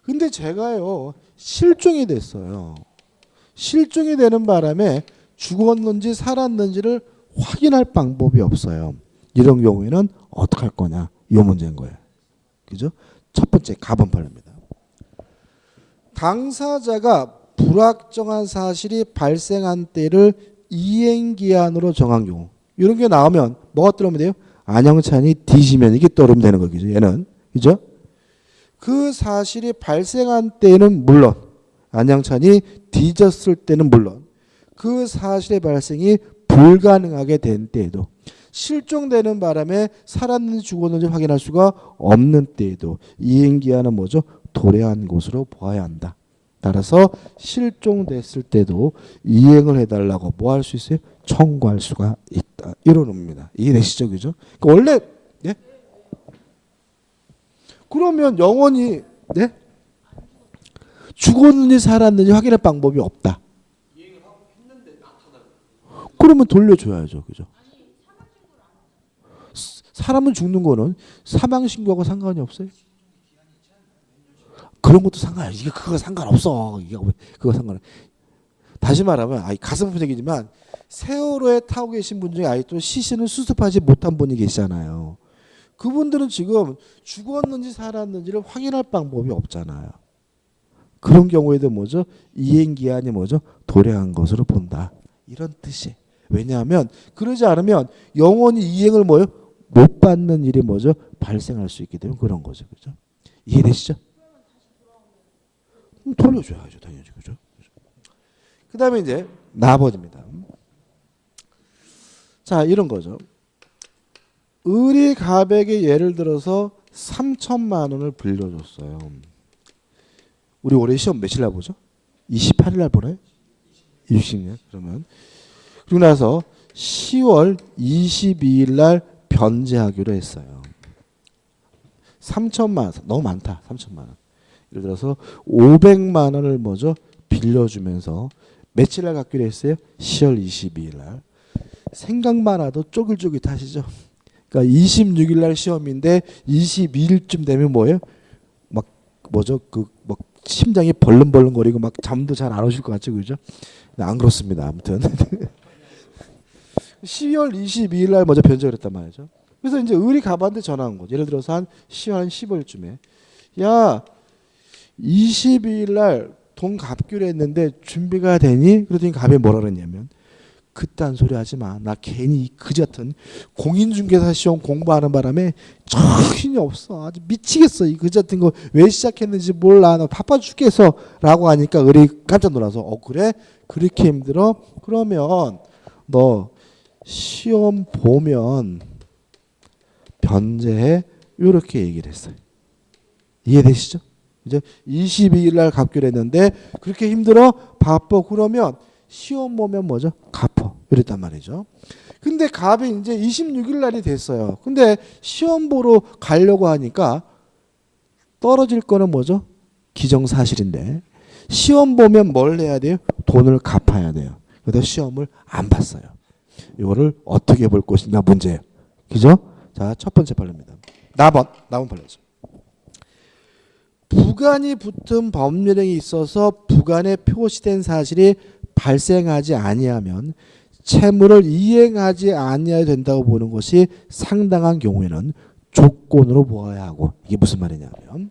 근데 제가요 실종이 됐어요. 실종이 되는 바람에 죽었는지 살았는지를 확인할 방법이 없어요. 이런 경우에는 어떻게 할 거냐? 이 문제인 거예요. 그죠? 첫 번째 가번팔입니다. 당사자가 불확정한 사실이 발생한 때를 이행기한으로 정한 경우 이런 게 나오면 뭐가 떠오르면 돼요? 안영찬이 뒤지면 이게 떠오르면 되는 거죠. 얘는. 그죠? 그 사실이 발생한 때는 물론 안영찬이 뒤졌을 때는 물론 그 사실의 발생이 불가능하게 된 때에도 실종되는 바람에 살았는지 죽었는지 확인할 수가 없는 때에도 이행기한은 뭐죠? 도래한 것으로 보아야 한다. 따라서 실종됐을 때도 이행을 해달라고 뭐 할 수 있어요? 청구할 수가 있다. 이런 의미입니다. 이해되시죠? 그죠? 그러니까 원래 네? 그러면 영원히 네? 죽었는지 살았는지 확인할 방법이 없다. 그러면 돌려줘야죠. 그죠? 사람은 죽는 거는 사망신고하고 상관이 없어요. 그런 것도 상관이야. 이게 그거 상관없어. 이게 그거 상관. 다시 말하면 가슴 아픈 얘기지만 세월호에 타고 계신 분 중에 아직도 시신을 수습하지 못한 분이 계시잖아요. 그분들은 지금 죽었는지 살았는지를 확인할 방법이 없잖아요. 그런 경우에도 뭐죠? 이행기한이 뭐죠? 도래한 것으로 본다. 이런 뜻이. 왜냐하면 그러지 않으면 영원히 이행을 뭐요? 못 받는 일이 뭐죠? 발생할 수 있기 때문에 그런 거죠. 그죠? 이해되시죠? 돌려줘야죠. 당연히. 그죠? 그 다음에 이제 나머지입니다. 자, 이런 거죠. 을이 갑에게 예를 들어서 3천만 원을 빌려줬어요. 우리 올해 시험 며칠 날 보죠? 28일 날 보나요? 20년. 그러면 그리고 나서 10월 22일 날 변제하기로 했어요. 3천만 원. 너무 많다. 3천만 원. 예를 들어서 500만 원을 뭐죠? 빌려주면서 며칠 날 갚기로 했어요? 10월 22일 날. 생각만 해도 쪼글쪼글하시죠? 그러니까 26일 날 시험인데 22일쯤 되면 뭐예요? 막 뭐죠? 막 심장이 벌렁벌렁거리고 막 잠도 잘 안 오실 것 같죠, 그죠? 안 그렇습니다. 아무튼 12월 22일 날 먼저 변제를 했단 말이죠. 그래서 이제 을이 갑한테 전화 온 거죠. 예를 들어서 한 10월 한 15일쯤에 야 22일 날 돈 갚기로 했는데 준비가 되니? 그랬더니 갑이 뭐라 그랬냐면 그딴 소리 하지 마. 나 괜히 그지 같은 공인중개사 시험 공부하는 바람에 정신이 없어. 아주 미치겠어. 이 그지 같은 거 왜 시작했는지 몰라. 나 바빠 죽겠어. 라고 하니까 을이 깜짝 놀라서 그래? 그렇게 힘들어? 그러면 너 시험 보면 변제해. 이렇게 얘기를 했어요. 이해되시죠? 이제 22일 날 갚기로 했는데 그렇게 힘들어? 바빠. 그러면 시험 보면 뭐죠? 갚어. 이랬단 말이죠. 근데 갑이 이제 26일 날이 됐어요. 근데 시험 보러 가려고 하니까 떨어질 거는 뭐죠? 기정사실인데 시험 보면 뭘 해야 돼요? 돈을 갚아야 돼요. 그래서 시험을 안 봤어요. 이거를 어떻게 볼 것인가 문제예요. 그죠? 자, 첫 번째 판례입니다. 나번 판례죠. 부관이 붙은 법률행위 있어서 부관에 표시된 사실이 발생하지 아니하면 채무를 이행하지 아니해야 된다고 보는 것이 상당한 경우에는 조건으로 보아야 하고 이게 무슨 말이냐면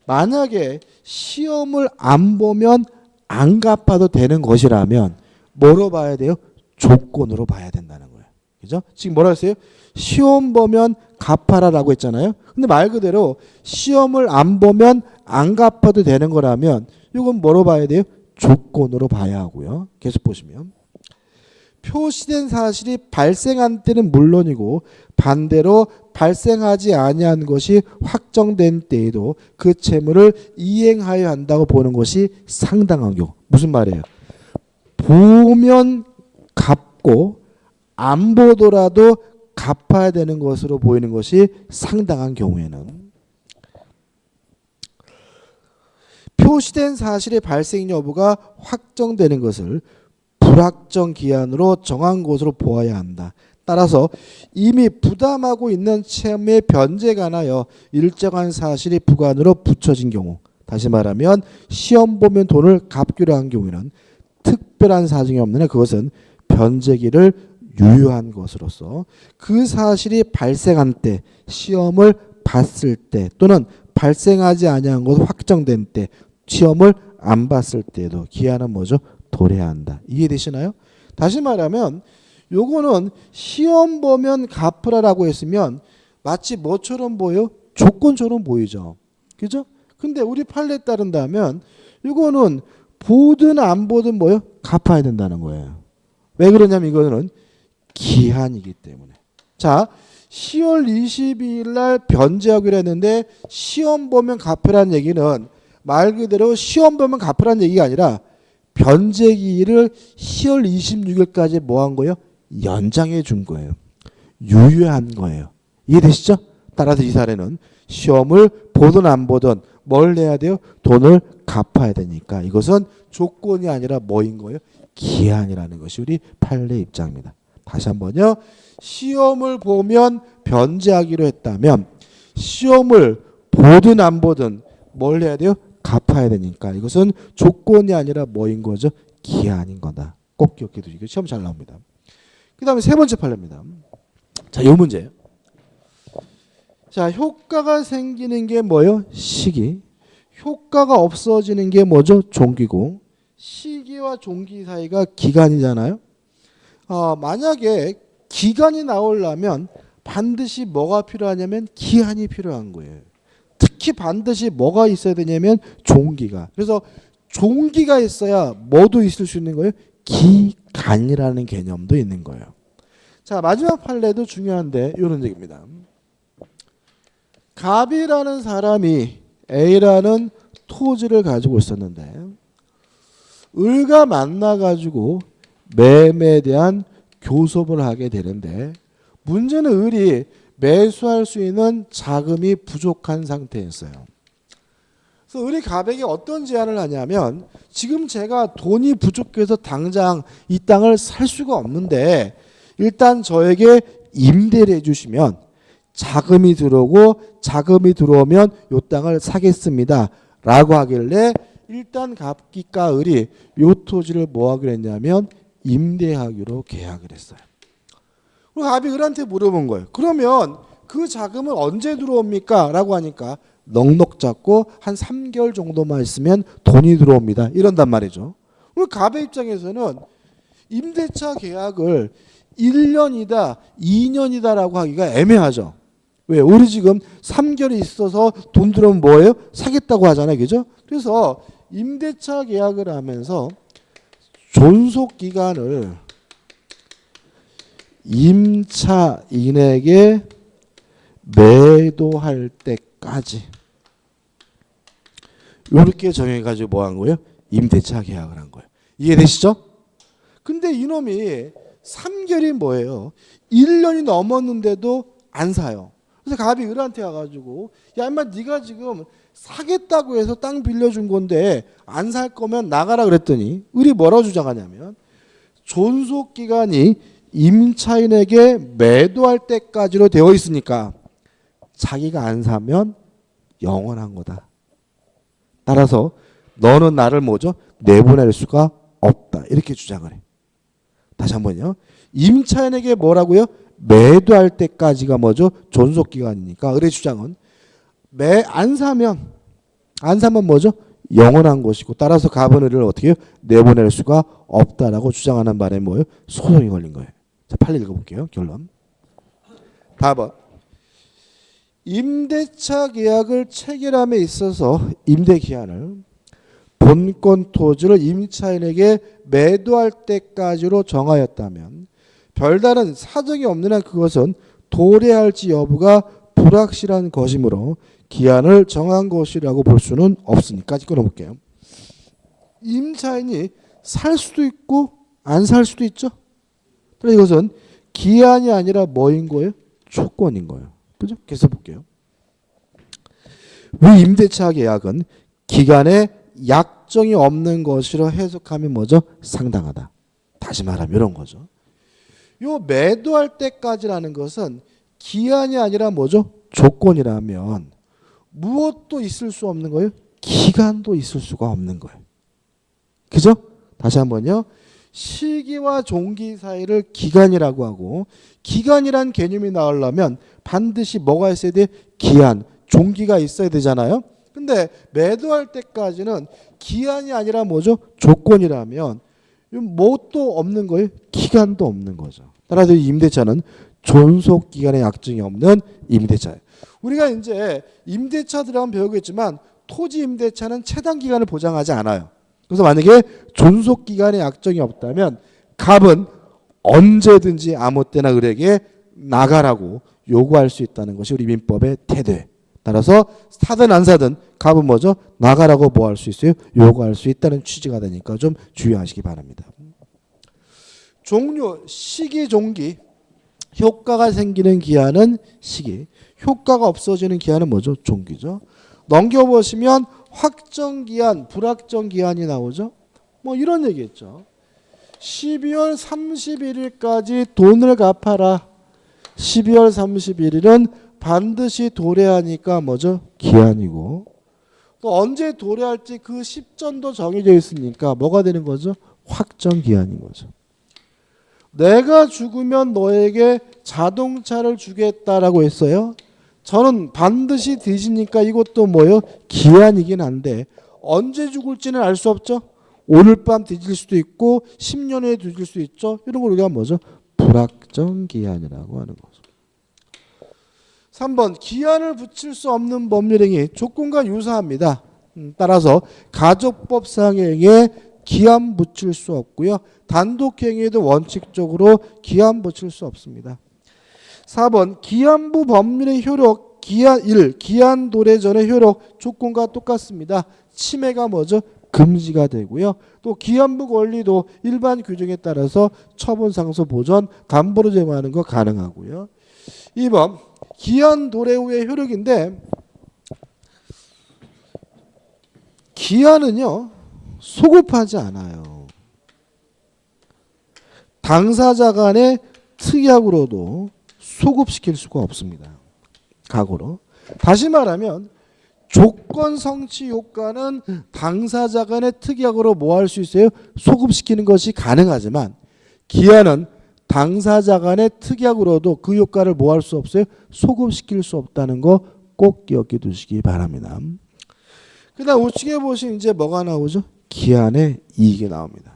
만약에 시험을 안 보면 안 갚아도 되는 것이라면 뭐로 봐야 돼요? 조건으로 봐야 된다는 거예요. 그죠? 지금 뭐라 했어요? 시험 보면 갚아라라고 했잖아요. 근데 말 그대로 시험을 안 보면 안 갚아도 되는 거라면 이건 뭐로 봐야 돼요? 조건으로 봐야 하고요. 계속 보시면 표시된 사실이 발생한 때는 물론이고 반대로 발생하지 아니한 것이 확정된 때에도 그 채무를 이행하여야 한다고 보는 것이 상당한 경우. 무슨 말이에요? 보면 갚고 안 보더라도 갚아야 되는 것으로 보이는 것이 상당한 경우에는 표시된 사실의 발생 여부가 확정되는 것을 불확정 기한으로 정한 것으로 보아야 한다. 따라서 이미 부담하고 있는 채무의 변제에 관하여 일정한 사실이 부관으로 붙여진 경우, 다시 말하면 시험 보면 돈을 갚기로 한 경우에는 특별한 사정이 없는 한 그것은 변제기를 유효한 것으로서 그 사실이 발생한 때, 시험을 봤을 때 또는 발생하지 아니한 것으로 확정된 때, 시험을 안 봤을 때에도 기한은 뭐죠? 도래해야 한다. 이해되시나요? 다시 말하면 요거는 시험 보면 갚으라라고 했으면 마치 뭐처럼 보여? 조건처럼 보이죠. 그죠? 근데 우리 판례에 따른다면 이거는 보든 안 보든 뭐요? 갚아야 된다는 거예요. 왜 그러냐면 이거는 기한이기 때문에. 자, 10월 22일 날 변제하기로 했는데 시험 보면 갚으라는 얘기는 말 그대로 시험 보면 갚으라는 얘기가 아니라 변제기일을 10월 26일까지 뭐 한 거예요? 연장해 준 거예요. 유효한 거예요. 이해되시죠? 따라서 이 사례는 시험을 보든 안 보든 뭘 내야 돼요? 돈을 갚아야 되니까 이것은 조건이 아니라 뭐인 거예요? 기한이라는 것이 우리 판례 입장입니다. 다시 한번요. 시험을 보면 변제하기로 했다면 시험을 보든 안 보든 뭘 해야 돼요? 갚아야 되니까 이것은 조건이 아니라 뭐인 거죠? 기한인 거다. 꼭 기억해 두시고 시험 잘 나옵니다. 그 다음에 세 번째 판례입니다. 자, 요 문제예요. 자, 효과가 생기는 게 뭐예요? 시기. 효과가 없어지는 게 뭐죠? 종기고. 시기와 종기 사이가 기간이잖아요. 만약에 기간이 나오려면 반드시 뭐가 필요하냐면 기한이 필요한 거예요. 특히 반드시 뭐가 있어야 되냐면 종기가. 그래서 종기가 있어야 뭐도 있을 수 있는 거예요? 기간이라는 개념도 있는 거예요. 자, 마지막 판례도 중요한데 이런 얘기입니다. 갑이라는 사람이 A라는 토지를 가지고 있었는데 을과 만나가지고 매매에 대한 교섭을 하게 되는데 문제는 을이 매수할 수 있는 자금이 부족한 상태였어요. 그래서 을이 갑에게 어떤 제안을 하냐면 지금 제가 돈이 부족해서 당장 이 땅을 살 수가 없는데 일단 저에게 임대를 해주시면 자금이 들어오고 자금이 들어오면 이 땅을 사겠습니다. 라고 하길래 일단 갑과 을이 이 토지를 뭐 하기로 했냐면 임대하기로 계약을 했어요. 그리고 갑이 을한테 물어본 거예요. 그러면 그 자금은 언제 들어옵니까? 라고 하니까 넉넉 잡고 한 3개월 정도만 있으면 돈이 들어옵니다. 이런단 말이죠. 그리고 갑의 입장에서는 임대차 계약을 1년이다 2년이다 라고 하기가 애매하죠. 왜? 우리 지금 3개월이 있어서 돈 들어오면 뭐예요? 사겠다고 하잖아요. 그죠? 그래서 임대차 계약을 하면서 존속기간을 임차인에게 매도할 때까지 이렇게 정해가지고 뭐 한 거예요? 임대차 계약을 한 거예요. 이해되시죠? 근데 이놈이 3개월이 뭐예요? 1년이 넘었는데도 안 사요. 그래서 갑이 을한테 와가지고 야 인마 네가 지금 사겠다고 해서 땅 빌려준 건데 안 살 거면 나가라 그랬더니 을이 뭐라고 주장하냐면 존속기간이 임차인에게 매도할 때까지로 되어 있으니까 자기가 안 사면 영원한 거다. 따라서 너는 나를 뭐죠? 내보낼 수가 없다. 이렇게 주장을 해. 다시 한번요. 임차인에게 뭐라고요? 매도할 때까지가 뭐죠? 존속기간이니까 을의 주장은 안 사면 뭐죠? 영원한 것이고 따라서 갑은 을을 어떻게 해요? 내보낼 수가 없다라고 주장하는 바람에 뭐예요? 소송이 걸린 거예요. 자, 판례 읽어볼게요. 결론. 답은 임대차 계약을 체결함에 있어서 임대 기한을 본권 토지를 임차인에게 매도할 때까지로 정하였다면 별다른 사정이 없는 한 그것은 도래할지 여부가 불확실한 것이므로 기한을 정한 것이라고 볼 수는 없으니까 끊어볼게요. 임차인이 살 수도 있고 안 살 수도 있죠. 그래서 이것은 기한이 아니라 뭐인 거예요? 조건인 거예요. 그죠? 계속 볼게요. 위 임대차 계약은 기간에 약정이 없는 것이라 해석하면 뭐죠? 상당하다. 다시 말하면 이런 거죠. 요 매도할 때까지라는 것은 기한이 아니라 뭐죠? 조건이라면 무엇도 있을 수 없는 거예요? 기간도 있을 수가 없는 거예요. 그죠? 다시 한번요. 시기와 종기 사이를 기간이라고 하고 기간이란 개념이 나오려면 반드시 뭐가 있어야 돼? 기한, 종기가 있어야 되잖아요. 근데 매도할 때까지는 기한이 아니라 뭐죠? 조건이라면 뭣도 없는 거예요? 기간도 없는 거죠. 따라서 임대차는 존속 기간의 약정이 없는 임대차예요. 우리가 이제 임대차 들어가면 배우겠지만 토지 임대차는 최단 기간을 보장하지 않아요. 그래서 만약에 존속 기간의 약정이 없다면 갑은 언제든지 아무 때나 을에게 나가라고 요구할 수 있다는 것이 우리 민법의 태도예요. 따라서 사든 안 사든 갑은 뭐죠? 나가라고 뭐 할 수 있어요? 요구할 수 있다는 취지가 되니까 좀 주의하시기 바랍니다. 종료, 시기, 종기. 효과가 생기는 기한은 시기, 효과가 없어지는 기한은 뭐죠? 종기죠. 넘겨보시면 확정기한, 불확정기한이 나오죠. 뭐 이런 얘기했죠. 12월 31일까지 돈을 갚아라. 12월 31일은 반드시 도래하니까 뭐죠? 기한이고 또 언제 도래할지 그 시점도 정해져 있으니까 뭐가 되는 거죠? 확정기한인 거죠. 내가 죽으면 너에게 자동차를 주겠다라고 했어요. 저는 반드시 뒤지니까 이것도 뭐예요? 기한이긴 한데 언제 죽을지는 알 수 없죠. 오늘 밤 뒤질 수도 있고 10년 후에 뒤질 수 있죠. 이런 걸 우리가 뭐죠? 불확정기한이라고 하는 거죠. 3번 기한을 붙일 수 없는 법률행위 조건과 유사합니다. 따라서 가족법상행위에 기한 붙일 수 없고요. 단독행위에도 원칙적으로 기한 붙일 수 없습니다. 4번 기한부 법률의 효력 기한 1 기한 도래 전의 효력 조건과 똑같습니다. 침해가 뭐죠? 금지가 되고요. 또 기한부 권리도 일반 규정에 따라서 처분 상소 보전 담보로 제공하는 거 가능하고요. 2번 기한 도래 후의 효력인데 기한은요 소급하지 않아요. 당사자 간의 특약으로도 소급시킬 수가 없습니다. 각오로. 다시 말하면 조건 성취 효과는 당사자 간의 특약으로 뭐 할 수 있어요? 소급시키는 것이 가능하지만 기한은 당사자 간의 특약으로도 그 효과를 뭐 할 수 없어요? 소급시킬 수 없다는 거 꼭 기억해 두시기 바랍니다. 그 다음 우측에 보시면 이제 뭐가 나오죠? 기한의 이익이 나옵니다.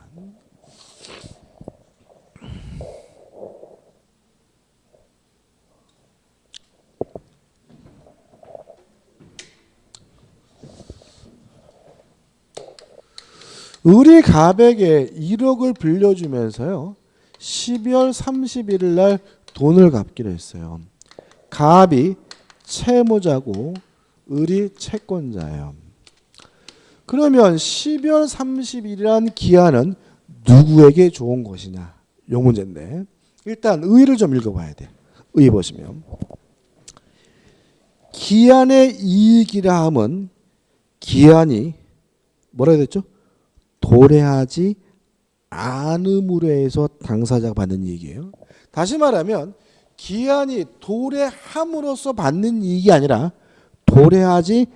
을이 갑에게 1억을 빌려주면서요. 12월 31일 날 돈을 갚기로 했어요. 갑이 채무자고 을이 채권자예요. 그러면 12월 30일이란 기한은 누구에게 좋은 것이냐? 요 문제인데 일단 의를 좀 읽어봐야 돼. 의 보시면 기한의 이익이라 함은 기한이 뭐라 해야 됐죠? 도래하지 않음으로 해서 당사자가 받는 이익이에요. 다시 말하면 기한이 도래함으로써 받는 이익이 아니라 도래하지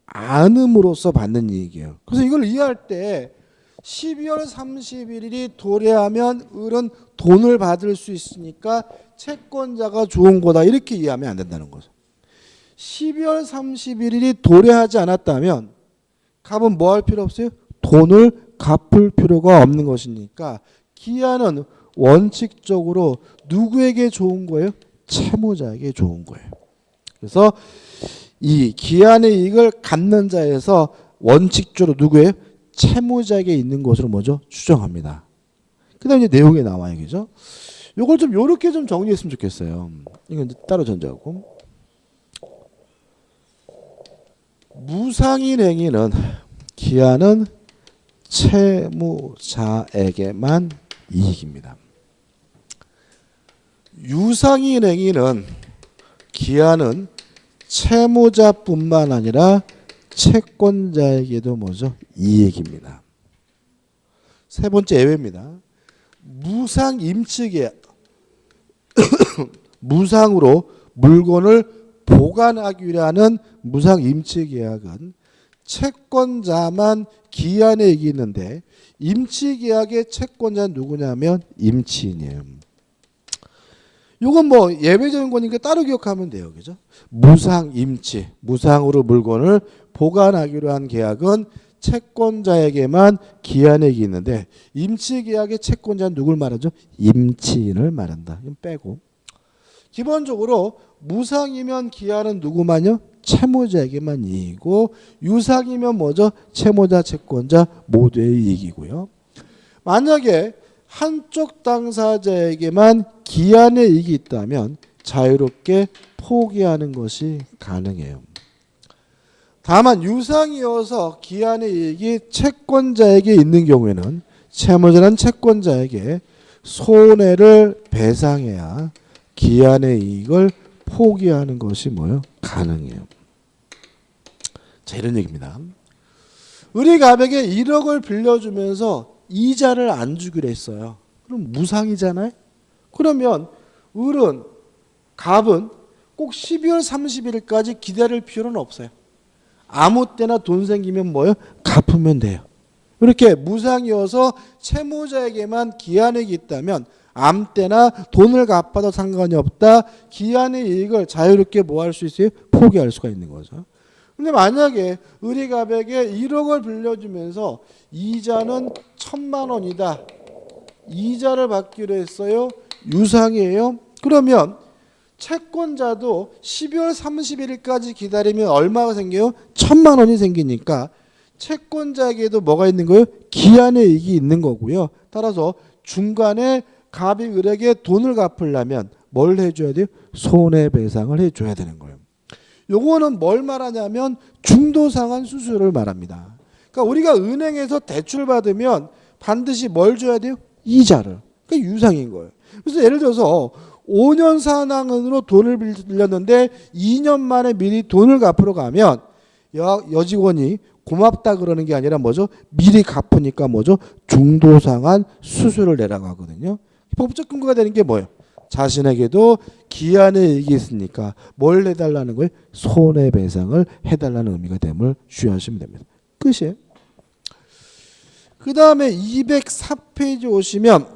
않음으로써 받는 이익이에요. 그래서 이걸 이해할 때 12월 31일이 도래하면 을은 돈을 받을 수 있으니까 채권자가 좋은 거다 이렇게 이해하면 안 된다는 거죠. 12월 31일이 도래하지 않았다면 갑은 뭐 할 필요 없어요? 돈을 갚을 필요가 없는 것이니까 기한은 원칙적으로 누구에게 좋은 거예요? 채무자에게 좋은 거예요. 그래서 이 기한의 이익을 갚는 자에서 원칙적으로 누구예요? 채무자에게 있는 것으로 뭐죠? 추정합니다. 그다음에 이제 내용에 나와요, 그죠? 요걸 좀 요렇게 좀 정리했으면 좋겠어요. 이건 따로 전제하고. 무상인 행위는 기한은 채무자에게만 이익입니다. 유상인 행위는 기한은 채무자뿐만 아니라 채권자에게도 뭐죠? 이익입니다. 세 번째 예외입니다. 무상 임치계약 무상으로 물건을 보관하기 위한 무상 임치계약은 채권자만 기한에 이익이 있는데 임치계약의 채권자는 누구냐면 임치인이에요. 요건 뭐 예외적인 거니까 따로 기억하면 돼요. 그죠? 무상 임치, 무상으로 물건을 보관하기로 한 계약은 채권자에게만 기한에 이익이 있는데 임치계약의 채권자는 누굴 말하죠? 임치인을 말한다. 이건 빼고. 기본적으로 무상이면 기한은 누구만요? 채무자에게만 이익이고 유상이면 뭐죠? 채무자, 채권자 모두의 이익이고요. 만약에 한쪽 당사자에게만 기한의 이익이 있다면 자유롭게 포기하는 것이 가능해요. 다만 유상이어서 기한의 이익이 채권자에게 있는 경우에는 채무자는 채권자에게 손해를 배상해야 기한의 이익을 포기하는 것이 뭐예요? 가능해요. 자, 이런 얘기입니다. 을이 갑에게 1억을 빌려주면서 이자를 안 주기로 했어요. 그럼 무상이잖아요. 그러면 을은 갑은 꼭 12월 31일까지 기다릴 필요는 없어요. 아무 때나 돈 생기면 뭐예요? 갚으면 돼요. 이렇게 무상이어서 채무자에게만 기한액이 있다면 아무 때나 돈을 갚아도 상관이 없다. 기한의 이익을 자유롭게 뭐 할 수 있어요? 포기할 수가 있는 거죠. 근데 만약에 을이 갑에게 1억을 빌려주면서 이자는 1,000만 원이다. 이자를 받기로 했어요. 유상이에요. 그러면 채권자도 12월 31일까지 기다리면 얼마가 생겨요? 1,000만 원이 생기니까 채권자에게도 뭐가 있는 거예요? 기한의 이익이 있는 거고요. 따라서 중간에 갑이 을에게 돈을 갚으려면 뭘 해줘야 돼요? 손해배상을 해줘야 되는 거예요. 요거는 뭘 말하냐면 중도상환 수수료를 말합니다. 그러니까 우리가 은행에서 대출 받으면 반드시 뭘 줘야 돼요? 이자를. 그러니까 유상인 거예요. 그래서 예를 들어서 5년 산항으로 돈을 빌렸는데 2년 만에 미리 돈을 갚으러 가면 여직원이 고맙다 그러는 게 아니라 뭐죠? 미리 갚으니까 뭐죠? 중도상환 수수료를 내라고 하거든요. 법적 근거가 되는 게 뭐예요? 자신에게도 기한의 이익이 있으니까 뭘 해달라는 거예요? 손해배상을 해달라는 의미가 됨을 주의하시면 됩니다. 끝이에요. 그 다음에 204페이지 오시면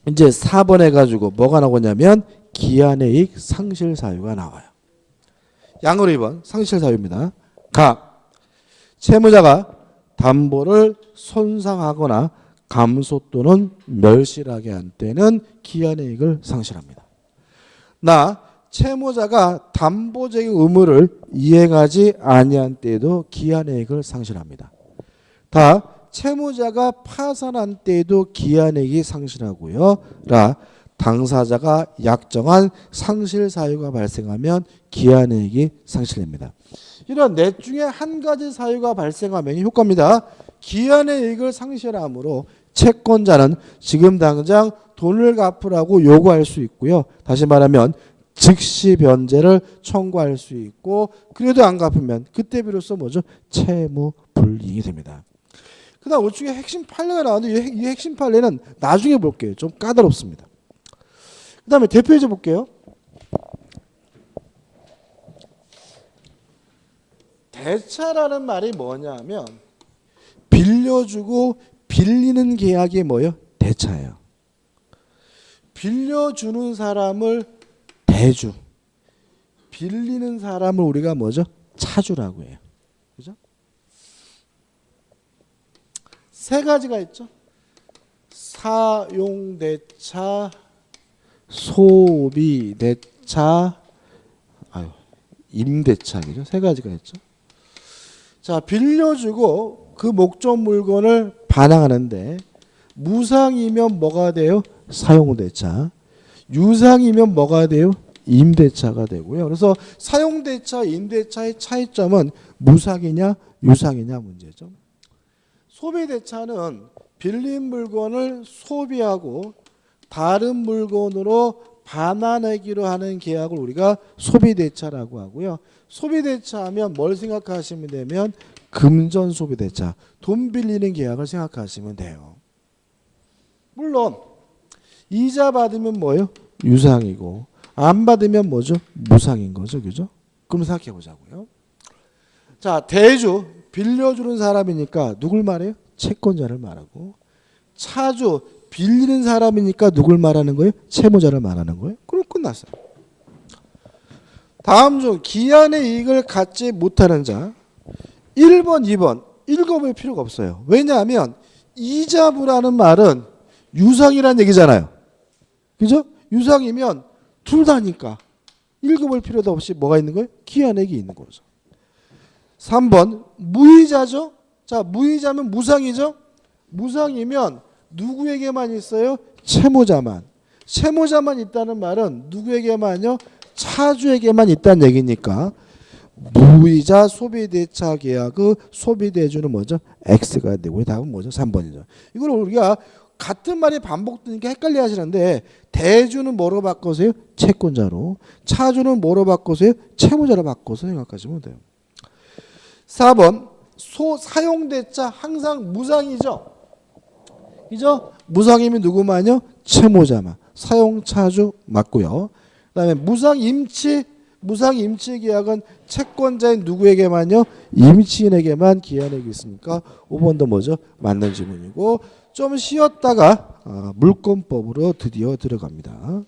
이제 4번 해가지고 뭐가 나오냐면 기한의 이익 상실 사유가 나와요. 양으로 2번 상실 사유입니다. 갑, 채무자가 담보를 손상하거나 감소 또는 멸실하게 한 때는 기한의 이익을 상실합니다. 나, 채무자가 담보적인 의무를 이행하지 아니한 때에도 기한의 이익을 상실합니다. 다, 채무자가 파산한 때에도 기한의 이익이 상실하고요. 라, 당사자가 약정한 상실 사유가 발생하면 기한의 이익이 상실됩니다. 이런 넷 중에 한 가지 사유가 발생하면 효과입니다. 기한의 이익을 상실함으로 채권자는 지금 당장 돈을 갚으라고 요구할 수 있고요. 다시 말하면 즉시 변제를 청구할 수 있고 그래도 안 갚으면 그때 비로소 뭐죠? 채무 불이익이 됩니다. 그 다음 우측에 핵심 판례가 나왔는데 이 핵심 판례는 나중에 볼게요. 좀 까다롭습니다. 그 다음에 대표이자 볼게요. 대차라는 말이 뭐냐면 빌려주고 빌리는 계약이 뭐예요? 대차예요. 빌려주는 사람을 대주, 빌리는 사람을 우리가 뭐죠? 차주라고 해요. 그죠? 세 가지가 있죠. 사용대차, 소비대차, 임대차. 그죠? 세 가지가 있죠. 자, 빌려주고 그 목적 물건을 반항하는데 무상이면 뭐가 돼요? 사용대차. 유상이면 뭐가 돼요? 임대차가 되고요. 그래서 사용대차, 임대차의 차이점은 무상이냐 유상이냐 문제죠. 소비대차는 빌린 물건을 소비하고 다른 물건으로 반환하기로 하는 계약을 우리가 소비대차라고 하고요. 소비대차 하면 뭘 생각하시면 되면 금전 소비대차, 돈 빌리는 계약을 생각하시면 돼요. 물론 이자 받으면 뭐예요? 유상이고 안 받으면 뭐죠? 무상인 거죠. 그죠? 그럼 생각해 보자고요. 자, 대주 빌려주는 사람이니까 누굴 말해요? 채권자를 말하고, 차주 빌리는 사람이니까 누굴 말하는 거예요? 채무자를 말하는 거예요. 그럼 끝났어요. 다음 중 기한의 이익을 갖지 못하는 자 1번, 2번 읽어볼 필요가 없어요. 왜냐하면 이자부라는 말은 유상이라는 얘기잖아요. 그죠? 유상이면 둘 다니까 읽어볼 필요도 없이 뭐가 있는 거예요? 기한액이 있는 거죠. 3번 무이자죠. 자, 무이자면 무상이죠. 무상이면 누구에게만 있어요? 채무자만. 채무자만 있다는 말은 누구에게만요? 차주에게만 있다는 얘기니까 무이자 소비대차 계약의 소비대주는 뭐죠? X가 되고 답은 뭐죠? 3번이죠. 이걸 우리가 같은 말이 반복되니까 헷갈려 하시는데 대주는 뭐로 바꿔서요? 채권자로. 차주는 뭐로 바꿔서요? 채무자로 바꿔서 생각하시면 돼요. 4번 사용대차 항상 무상이죠. 그죠? 무상이면 누구만요? 채무자만. 사용차주 맞고요. 그 다음에 무상임치 계약은 채권자인 누구에게만요? 임치인에게만 기한액이 있으니까 5번도 뭐죠? 맞는 질문이고 좀 쉬었다가 물권법으로 드디어 들어갑니다.